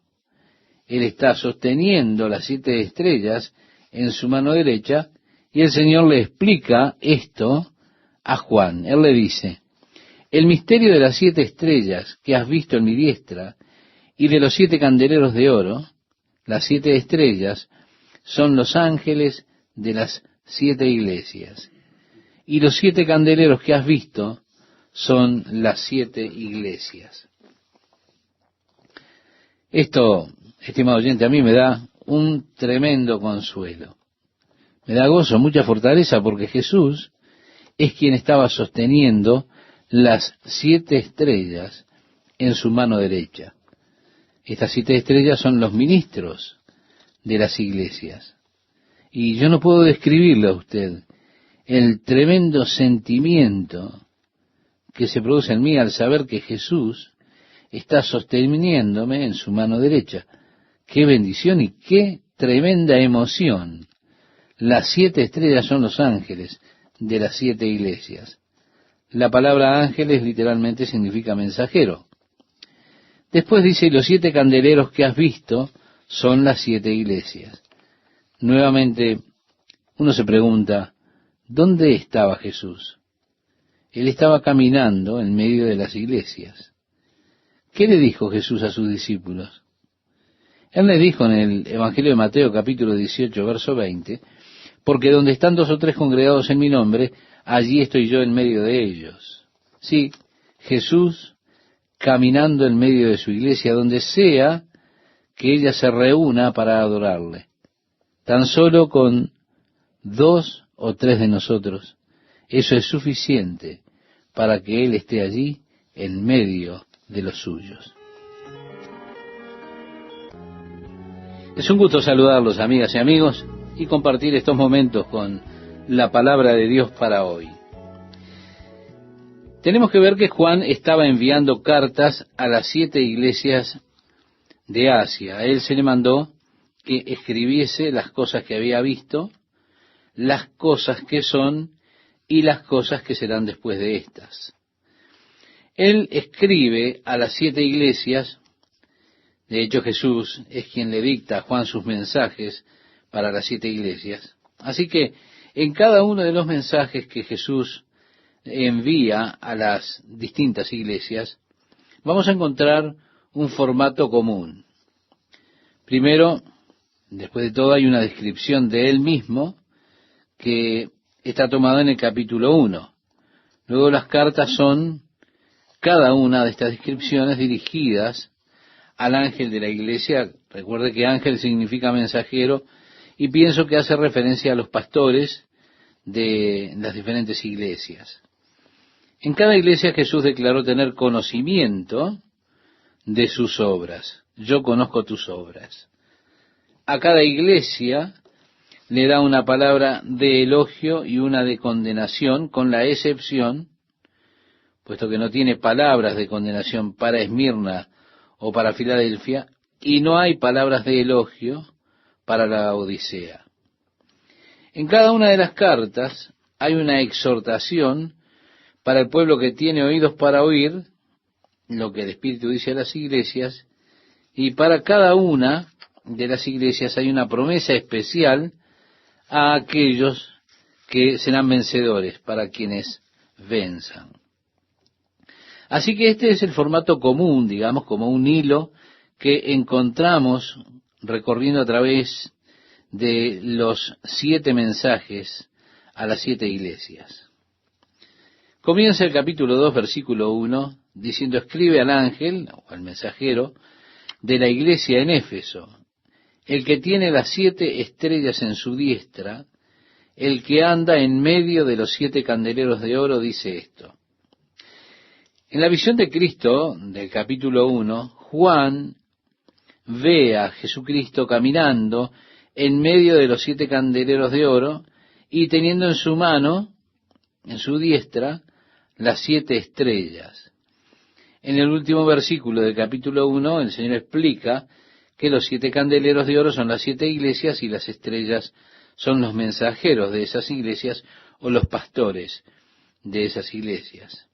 Él está sosteniendo las 7 estrellas en su mano derecha, y el Señor le explica esto a Juan. Él le dice: el misterio de las 7 estrellas que has visto en mi diestra y de los 7 candeleros de oro, las 7 estrellas son los ángeles de las 7 iglesias, y los 7 candeleros que has visto son las 7 iglesias. Esto, estimado oyente, a mí me da un tremendo consuelo. Me da gozo, mucha fortaleza, porque Jesús es quien estaba sosteniendo las 7 estrellas en su mano derecha. Estas 7 estrellas son los ministros de las iglesias. Y yo no puedo describirle a usted el tremendo sentimiento que se produce en mí al saber que Jesús está sosteniéndome en su mano derecha. ¡Qué bendición y qué tremenda emoción! Las 7 estrellas son los ángeles de las 7 iglesias. La palabra ángeles literalmente significa mensajero. Después dice: los 7 candeleros que has visto son las 7 iglesias. Nuevamente, uno se pregunta, ¿dónde estaba Jesús? Él estaba caminando en medio de las iglesias. ¿Qué le dijo Jesús a sus discípulos? Él les dijo en el Evangelio de Mateo, capítulo 18, verso 20, porque donde están 2 o 3 congregados en mi nombre, allí estoy yo en medio de ellos. Sí, Jesús caminando en medio de su iglesia, donde sea que ella se reúna para adorarle. Tan solo con 2 o 3 de nosotros, eso es suficiente para que Él esté allí en medio de los suyos. Es un gusto saludarlos, amigas y amigos, y compartir estos momentos con la palabra de Dios para hoy. Tenemos que ver que Juan estaba enviando cartas a las 7 iglesias de Asia. A él se le mandó que escribiese las cosas que había visto, las cosas que son y las cosas que serán después de estas. Él escribe a las 7 iglesias. De hecho, Jesús es quien le dicta a Juan sus mensajes para las 7 iglesias. Así que en cada uno de los mensajes que Jesús envía a las distintas iglesias, vamos a encontrar un formato común. Primero, después de todo, hay una descripción de él mismo que está tomada en el capítulo 1. Luego las cartas son, cada una de estas descripciones, dirigidas al ángel de la iglesia. Recuerde que ángel significa mensajero, y pienso que hace referencia a los pastores de las diferentes iglesias. En cada iglesia Jesús declaró tener conocimiento de sus obras. Yo conozco tus obras. A cada iglesia le da una palabra de elogio y una de condenación, con la excepción, puesto que no tiene palabras de condenación para Esmirna o para Filadelfia, y no hay palabras de elogio para la Odisea. En cada una de las cartas hay una exhortación para el pueblo que tiene oídos para oír lo que el Espíritu dice a las iglesias, y para cada una de las iglesias hay una promesa especial a aquellos que serán vencedores, para quienes venzan. Así que este es el formato común, digamos, como un hilo que encontramos recorriendo a través de los 7 mensajes a las 7 iglesias. Comienza el capítulo 2, versículo 1, diciendo: escribe al ángel, o al mensajero, de la iglesia en Éfeso, el que tiene las 7 estrellas en su diestra, el que anda en medio de los 7 candeleros de oro, dice esto. En la visión de Cristo, del capítulo 1, Juan ve a Jesucristo caminando en medio de los 7 candeleros de oro y teniendo en su mano, en su diestra, las 7 estrellas. En el último versículo del capítulo 1, el Señor explica que los 7 candeleros de oro son las 7 iglesias y las estrellas son los mensajeros de esas iglesias o los pastores de esas iglesias.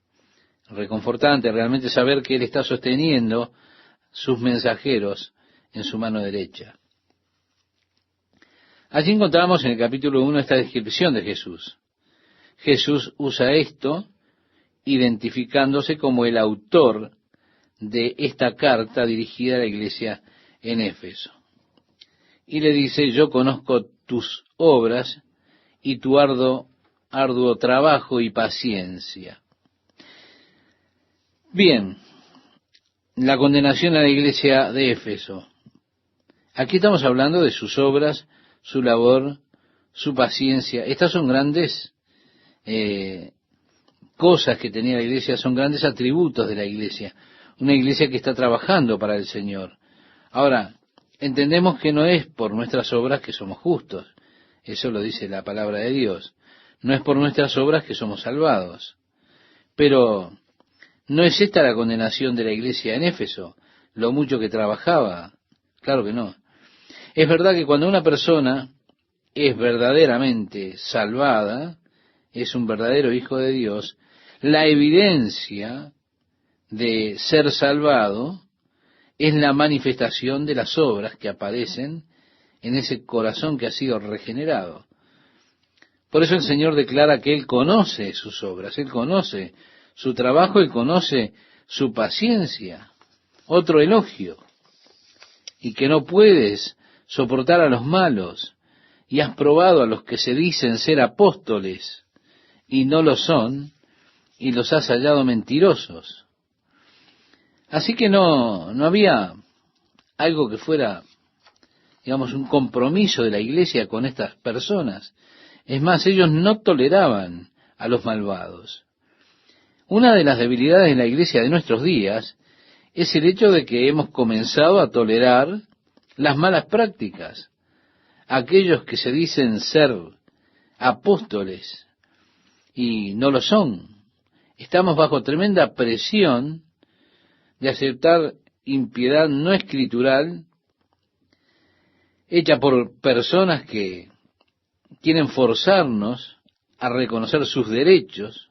reconfortante realmente saber que Él está sosteniendo sus mensajeros en su mano derecha. Allí encontramos en el capítulo 1 esta descripción de Jesús. Jesús usa esto identificándose como el autor de esta carta dirigida a la iglesia en Éfeso. Y le dice: yo conozco tus obras y tu arduo trabajo y paciencia. Bien, la condenación a la iglesia de Éfeso. Aquí estamos hablando de sus obras, su labor, su paciencia. Estas son grandes cosas que tenía la iglesia, son grandes atributos de la iglesia. Una iglesia que está trabajando para el Señor. Ahora, entendemos que no es por nuestras obras que somos justos. Eso lo dice la palabra de Dios. No es por nuestras obras que somos salvados. Pero ¿no es esta la condenación de la iglesia en Éfeso? Lo mucho que trabajaba. Claro que no. Es verdad que cuando una persona es verdaderamente salvada, es un verdadero hijo de Dios, la evidencia de ser salvado es la manifestación de las obras que aparecen en ese corazón que ha sido regenerado. Por eso el Señor declara que Él conoce sus obras, Él conoce su trabajo, Él conoce su paciencia. Otro elogio. Y que no puedes soportar a los malos, y has probado a los que se dicen ser apóstoles y no lo son, y los has hallado mentirosos. Así que no había algo que fuera, digamos, un compromiso de la iglesia con estas personas. Es más, ellos no toleraban a los malvados. Una de las debilidades de la iglesia de nuestros días es el hecho de que hemos comenzado a tolerar las malas prácticas. Aquellos que se dicen ser apóstoles y no lo son. Estamos bajo tremenda presión de aceptar impiedad no escritural hecha por personas que quieren forzarnos a reconocer sus derechos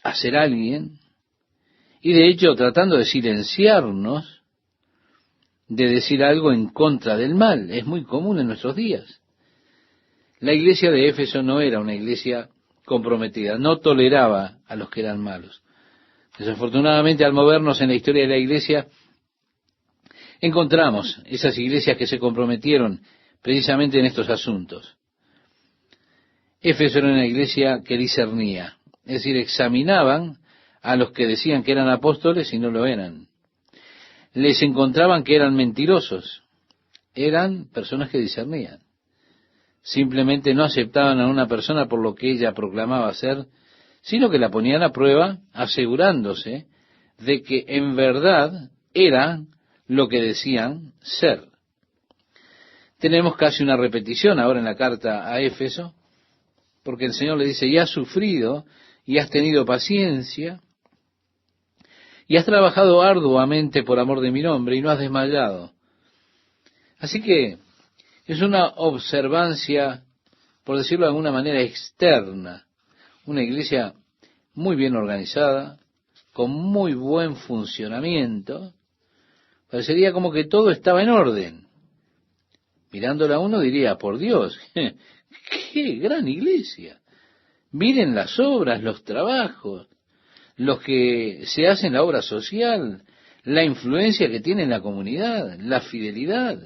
a ser alguien, y de hecho tratando de silenciarnos de decir algo en contra del mal. Es muy común en nuestros días. La iglesia de Éfeso no era una iglesia comprometida, no toleraba a los que eran malos. Desafortunadamente, al movernos en la historia de la iglesia, encontramos esas iglesias que se comprometieron precisamente en estos asuntos. Éfeso era una iglesia que discernía, es decir, examinaban a los que decían que eran apóstoles y no lo eran. Les encontraban que eran mentirosos, eran personas que discernían. Simplemente no aceptaban a una persona por lo que ella proclamaba ser, sino que la ponían a prueba, asegurándose de que en verdad eran lo que decían ser. Tenemos casi una repetición ahora en la carta a Éfeso, porque el Señor le dice: y has sufrido, y has tenido paciencia, y has trabajado arduamente por amor de mi nombre, y no has desmayado. Así que es una observancia, por decirlo de alguna manera, externa. Una iglesia muy bien organizada, con muy buen funcionamiento. Parecería como que todo estaba en orden. Mirándola uno diría: por Dios, qué gran iglesia. Miren las obras, los trabajos, los que se hacen la obra social, la influencia que tiene en la comunidad, la fidelidad.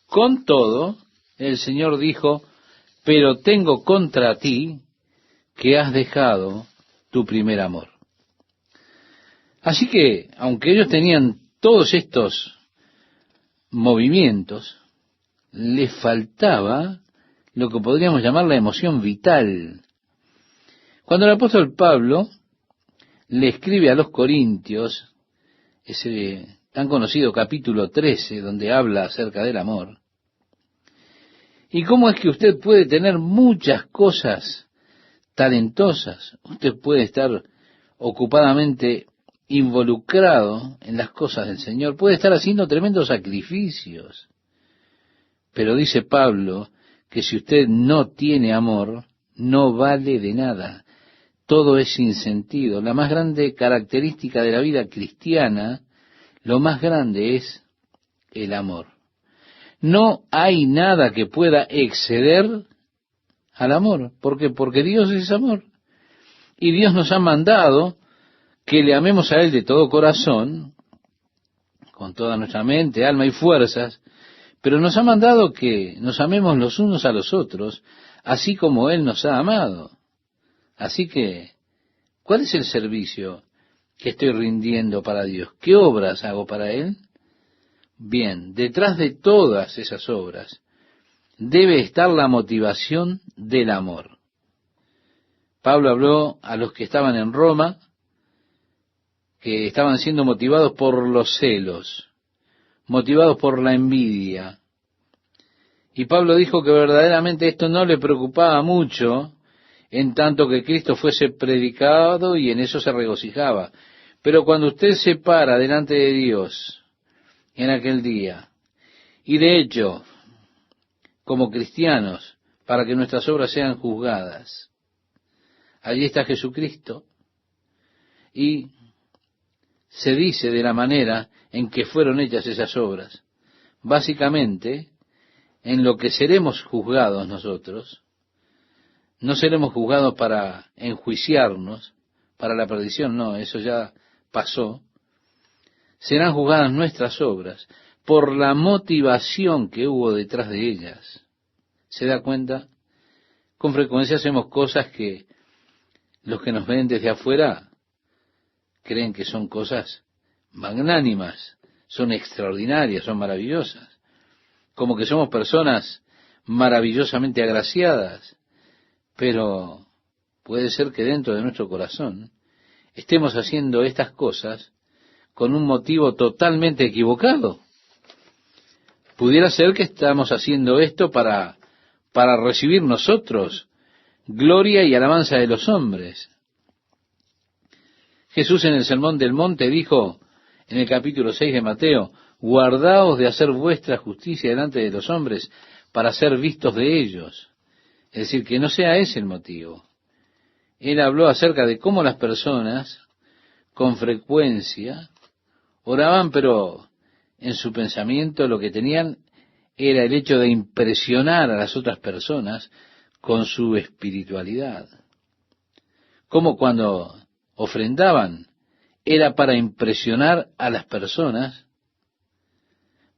Con todo, el Señor dijo: pero tengo contra ti que has dejado tu primer amor. Así que, aunque ellos tenían todos estos movimientos, les faltaba lo que podríamos llamar la emoción vital. Cuando el apóstol Pablo le escribe a los Corintios, ese tan conocido capítulo 13, donde habla acerca del amor, y cómo es que usted puede tener muchas cosas talentosas, usted puede estar ocupadamente involucrado en las cosas del Señor, puede estar haciendo tremendos sacrificios, pero dice Pablo que si usted no tiene amor, no vale de nada. Todo es sin sentido. La más grande característica de la vida cristiana, lo más grande es el amor. No hay nada que pueda exceder al amor. ¿Por qué? Porque Dios es amor. Y Dios nos ha mandado que le amemos a Él de todo corazón, con toda nuestra mente, alma y fuerzas, pero nos ha mandado que nos amemos los unos a los otros, así como Él nos ha amado. Así que, ¿cuál es el servicio que estoy rindiendo para Dios? ¿Qué obras hago para Él? Bien, detrás de todas esas obras debe estar la motivación del amor. Pablo habló a los que estaban en Roma, que estaban siendo motivados por los celos, motivados por la envidia. Y Pablo dijo que verdaderamente esto no le preocupaba mucho, en tanto que Cristo fuese predicado, y en eso se regocijaba. Pero cuando usted se para delante de Dios en aquel día, y de hecho, como cristianos, para que nuestras obras sean juzgadas, allí está Jesucristo, y se dice de la manera en que fueron hechas esas obras. Básicamente, en lo que seremos juzgados nosotros, no seremos juzgados para enjuiciarnos, para la perdición, no, eso ya pasó. Serán juzgadas nuestras obras por la motivación que hubo detrás de ellas. ¿Se da cuenta? Con frecuencia hacemos cosas que los que nos ven desde afuera creen que son cosas magnánimas, son extraordinarias, son maravillosas, como que somos personas maravillosamente agraciadas, pero puede ser que dentro de nuestro corazón estemos haciendo estas cosas con un motivo totalmente equivocado. Pudiera ser que estamos haciendo esto para recibir nosotros gloria y alabanza de los hombres. Jesús en el Sermón del Monte dijo en el capítulo 6 de Mateo: guardaos de hacer vuestra justicia delante de los hombres para ser vistos de ellos. Es decir, que no sea ese el motivo. Él habló acerca de cómo las personas con frecuencia oraban, pero en su pensamiento lo que tenían era el hecho de impresionar a las otras personas con su espiritualidad. Como cuando ofrendaban, era para impresionar a las personas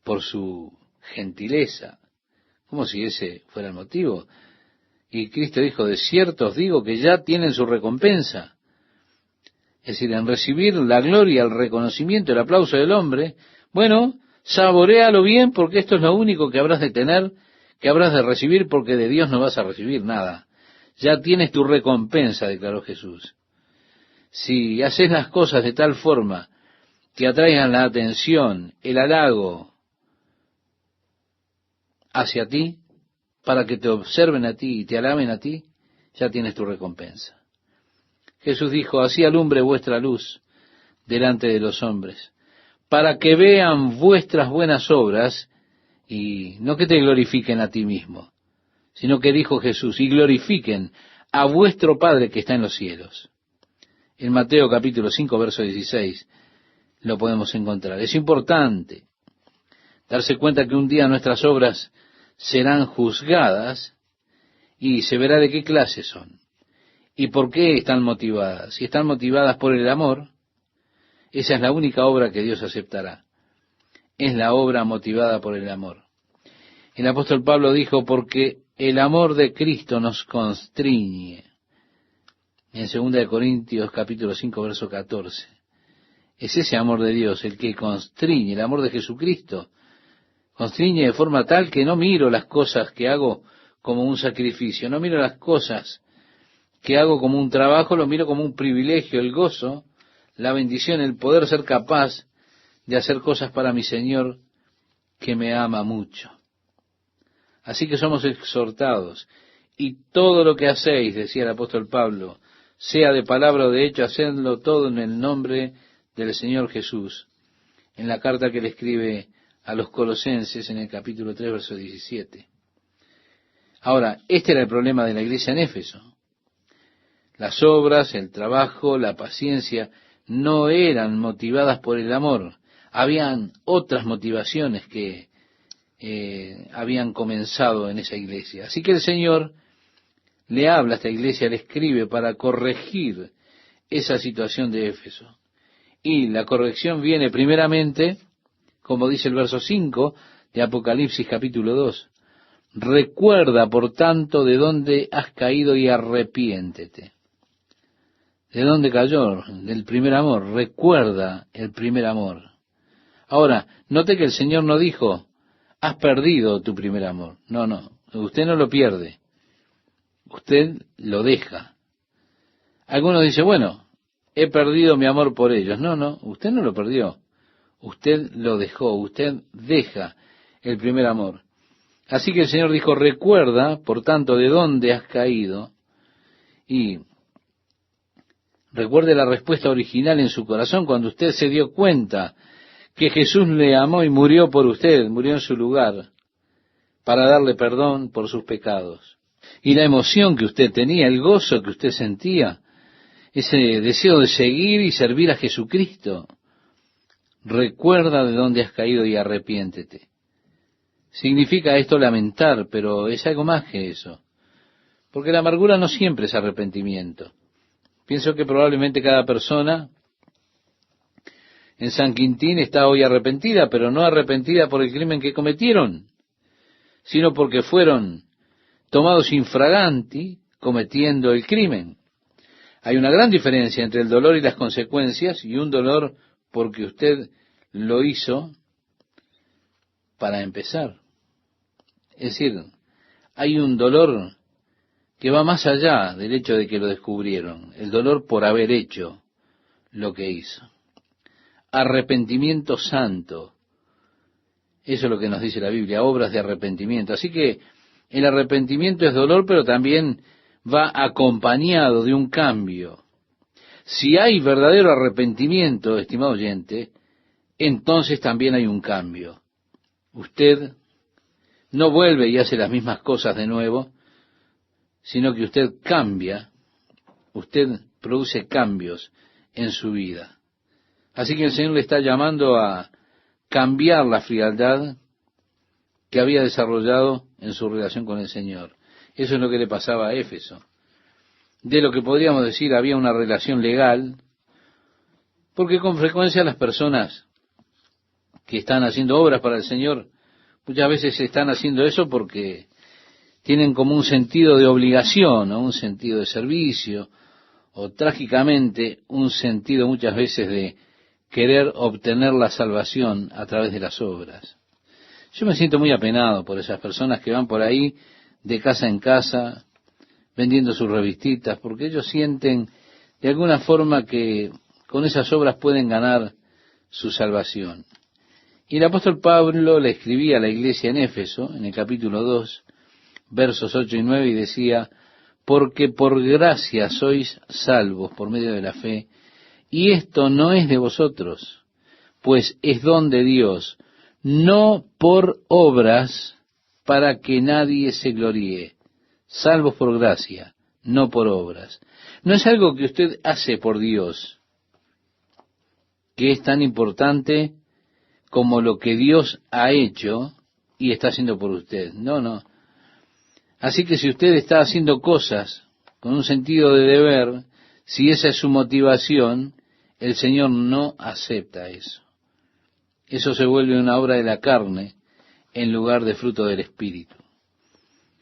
por su gentileza, como si ese fuera el motivo. Y Cristo dijo: de cierto os digo que ya tienen su recompensa. Es decir, en recibir la gloria, el reconocimiento, el aplauso del hombre, bueno, saboréalo bien, porque esto es lo único que habrás de tener, que habrás de recibir, porque de Dios no vas a recibir nada. Ya tienes tu recompensa, declaró Jesús. Si haces las cosas de tal forma que atraigan la atención, el halago hacia ti, para que te observen a ti y te alaben a ti, ya tienes tu recompensa. Jesús dijo: así alumbre vuestra luz delante de los hombres, para que vean vuestras buenas obras, y no que te glorifiquen a ti mismo, sino que dijo Jesús: y glorifiquen a vuestro Padre que está en los cielos. En Mateo capítulo 5, verso 16, lo podemos encontrar. Es importante darse cuenta que un día nuestras obras serán juzgadas y se verá de qué clase son y por qué están motivadas. Si están motivadas por el amor, esa es la única obra que Dios aceptará. Es la obra motivada por el amor. El apóstol Pablo dijo: porque el amor de Cristo nos constriñe. En 2 Corintios capítulo 5, verso 14. Es ese amor de Dios el que constriñe, el amor de Jesucristo. Constriñe de forma tal que no miro las cosas que hago como un sacrificio, no miro las cosas que hago como un trabajo, lo miro como un privilegio, el gozo, la bendición, el poder ser capaz de hacer cosas para mi Señor que me ama mucho. Así que somos exhortados, y todo lo que hacéis, decía el apóstol Pablo, sea de palabra o de hecho, hacedlo todo en el nombre del Señor Jesús, en la carta que le escribe a los Colosenses en el capítulo 3, verso 17. Ahora, este era el problema de la iglesia en Éfeso. Las obras, el trabajo, la paciencia no eran motivadas por el amor. Habían otras motivaciones que habían comenzado en esa iglesia. Así que el Señor le habla a esta iglesia, le escribe para corregir esa situación de Éfeso. Y la corrección viene primeramente, como dice el verso 5 de Apocalipsis capítulo 2. Recuerda, por tanto, de dónde has caído y arrepiéntete. ¿De dónde cayó? Del primer amor. Recuerda el primer amor. Ahora, note que el Señor no dijo, has perdido tu primer amor. No, no, usted no lo pierde. Usted lo deja. Algunos dicen, bueno, he perdido mi amor por ellos. No, no, usted no lo perdió. Usted lo dejó, usted deja el primer amor. Así que el Señor dijo, recuerda, por tanto, de dónde has caído, y recuerde la respuesta original en su corazón cuando usted se dio cuenta que Jesús le amó y murió por usted, murió en su lugar, para darle perdón por sus pecados. Y la emoción que usted tenía, el gozo que usted sentía, ese deseo de seguir y servir a Jesucristo. Recuerda de dónde has caído y arrepiéntete. Significa esto lamentar, pero es algo más que eso. Porque la amargura no siempre es arrepentimiento. Pienso que probablemente cada persona en San Quintín está hoy arrepentida, pero no arrepentida por el crimen que cometieron, sino porque fueron tomados infraganti cometiendo el crimen. Hay una gran diferencia entre el dolor y las consecuencias y un dolor porque usted lo hizo para empezar. Es decir, hay un dolor que va más allá del hecho de que lo descubrieron, el dolor por haber hecho lo que hizo. Arrepentimiento santo, eso es lo que nos dice la Biblia, obras de arrepentimiento. Así que el arrepentimiento es dolor, pero también va acompañado de un cambio. Si hay verdadero arrepentimiento, estimado oyente, entonces también hay un cambio. Usted no vuelve y hace las mismas cosas de nuevo, sino que usted cambia, usted produce cambios en su vida. Así que el Señor le está llamando a cambiar la frialdad que había desarrollado en su relación con el Señor. Eso es lo que le pasaba a Éfeso. De lo que podríamos decir había una relación legal, porque con frecuencia las personas que están haciendo obras para el Señor, muchas veces están haciendo eso porque tienen como un sentido de obligación, o un sentido de servicio, o trágicamente un sentido muchas veces de querer obtener la salvación a través de las obras. Yo me siento muy apenado por esas personas que van por ahí de casa en casa vendiendo sus revistitas, porque ellos sienten de alguna forma que con esas obras pueden ganar su salvación. Y el apóstol Pablo le escribía a la iglesia en Éfeso, en el capítulo 2, versos 8 y 9, y decía, porque por gracia sois salvos por medio de la fe, y esto no es de vosotros, pues es don de Dios, no por obras para que nadie se gloríe, salvos por gracia, no por obras. No es algo que usted hace por Dios, que es tan importante como lo que Dios ha hecho y está haciendo por usted. No, no. Así que si usted está haciendo cosas con un sentido de deber, si esa es su motivación, el Señor no acepta eso. Eso se vuelve una obra de la carne en lugar de fruto del Espíritu.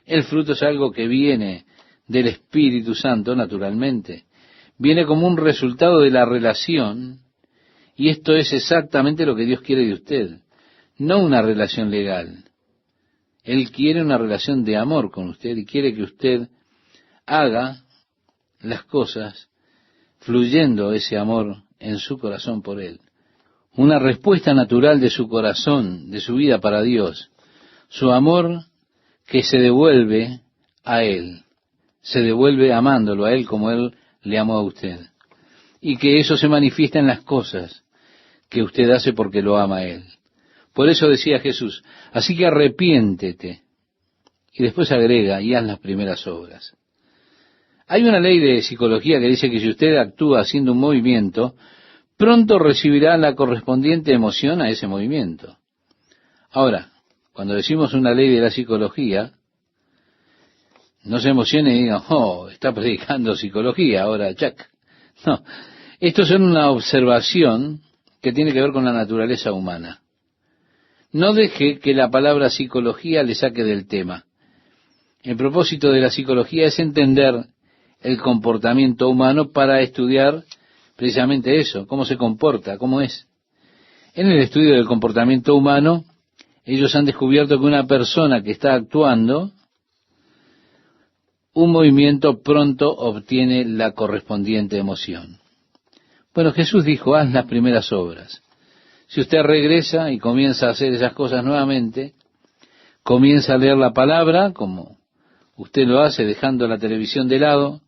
El fruto es algo que viene del Espíritu Santo, naturalmente. Viene como un resultado de la relación, y esto es exactamente lo que Dios quiere de usted, no una relación legal. Él quiere una relación de amor con usted y quiere que usted haga las cosas fluyendo ese amor en su corazón por Él. Una respuesta natural de su corazón, de su vida para Dios. Su amor que se devuelve a Él. Se devuelve amándolo a Él como Él le amó a usted. Y que eso se manifiesta en las cosas que usted hace porque lo ama a Él. Por eso decía Jesús, así que arrepiéntete Y después agrega, y haz las primeras obras. Hay una ley de psicología que dice que si usted actúa haciendo un movimiento, pronto recibirá la correspondiente emoción a ese movimiento. Ahora, cuando decimos una ley de la psicología, no se emocione y diga, oh, está predicando psicología, ahora, check. No, esto es una observación que tiene que ver con la naturaleza humana. No deje que la palabra psicología le saque del tema. El propósito de la psicología es entender el comportamiento humano para estudiar precisamente eso, cómo se comporta, cómo es. En el estudio del comportamiento humano, ellos han descubierto que una persona que está actuando un movimiento pronto obtiene la correspondiente emoción. Bueno, Jesús dijo, haz las primeras obras. Si usted regresa y comienza a hacer esas cosas nuevamente, comienza a leer la palabra, como usted lo hace dejando la televisión de lado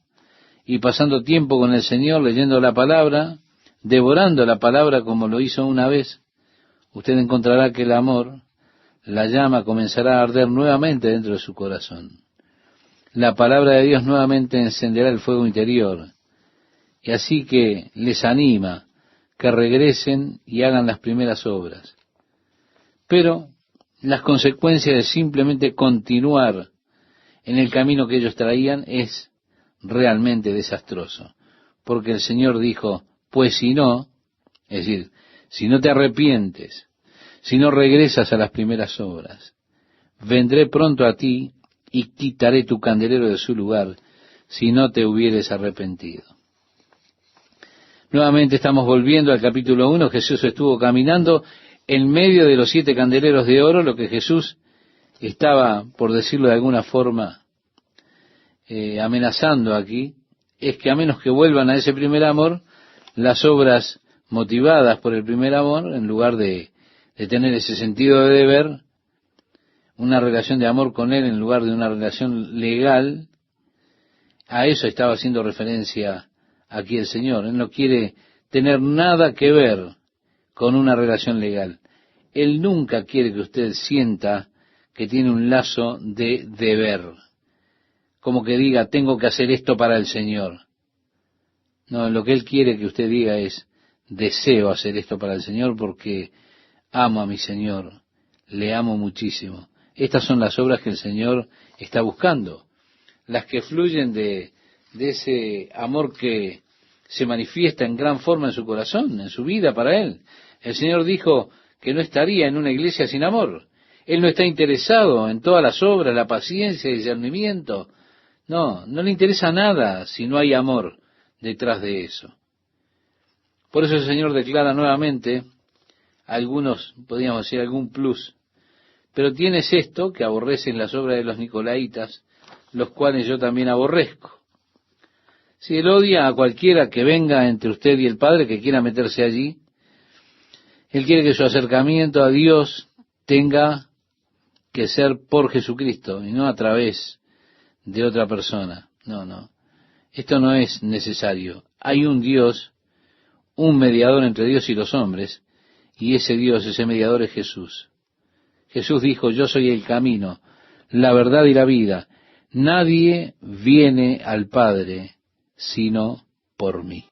y pasando tiempo con el Señor leyendo la palabra, devorando la palabra como lo hizo una vez, usted encontrará que el amor, la llama comenzará a arder nuevamente dentro de su corazón. La palabra de Dios nuevamente encenderá el fuego interior. Y así que les anima que regresen y hagan las primeras obras. Pero las consecuencias de simplemente continuar en el camino que ellos traían es realmente desastroso. Porque el Señor dijo, pues si no, es decir, si no te arrepientes, si no regresas a las primeras obras, vendré pronto a ti y quitaré tu candelero de su lugar si no te hubieres arrepentido. Nuevamente estamos volviendo al capítulo 1. Jesús estuvo caminando en medio de los 7 candeleros de oro. Lo que Jesús estaba, por decirlo de alguna forma, amenazando aquí, es que a menos que vuelvan a ese primer amor, las obras motivadas por el primer amor, en lugar de tener ese sentido de deber, una relación de amor con Él en lugar de una relación legal, a eso estaba haciendo referencia aquí el Señor. Él no quiere tener nada que ver con una relación legal. Él nunca quiere que usted sienta que tiene un lazo de deber, como que diga, tengo que hacer esto para el Señor. No, lo que Él quiere que usted diga es, deseo hacer esto para el Señor porque amo a mi Señor, le amo muchísimo. Estas son las obras que el Señor está buscando, las que fluyen de ese amor que se manifiesta en gran forma en su corazón, en su vida para Él. El Señor dijo que no estaría en una iglesia sin amor. Él no está interesado en todas las obras, la paciencia y el discernimiento. No le interesa nada si no hay amor detrás de eso. Por eso el Señor declara nuevamente, algunos, podríamos decir, algún plus. Pero tienes esto, que aborrecen las obras de los nicolaitas, los cuales yo también aborrezco. Si Él odia a cualquiera que venga entre usted y el Padre, que quiera meterse allí, Él quiere que su acercamiento a Dios tenga que ser por Jesucristo y no a través de otra persona. No. Esto no es necesario. Hay un Dios, un mediador entre Dios y los hombres, y ese Dios, ese mediador es Jesús. Jesús dijo, yo soy el camino, la verdad y la vida. Nadie viene al Padre sino por mí.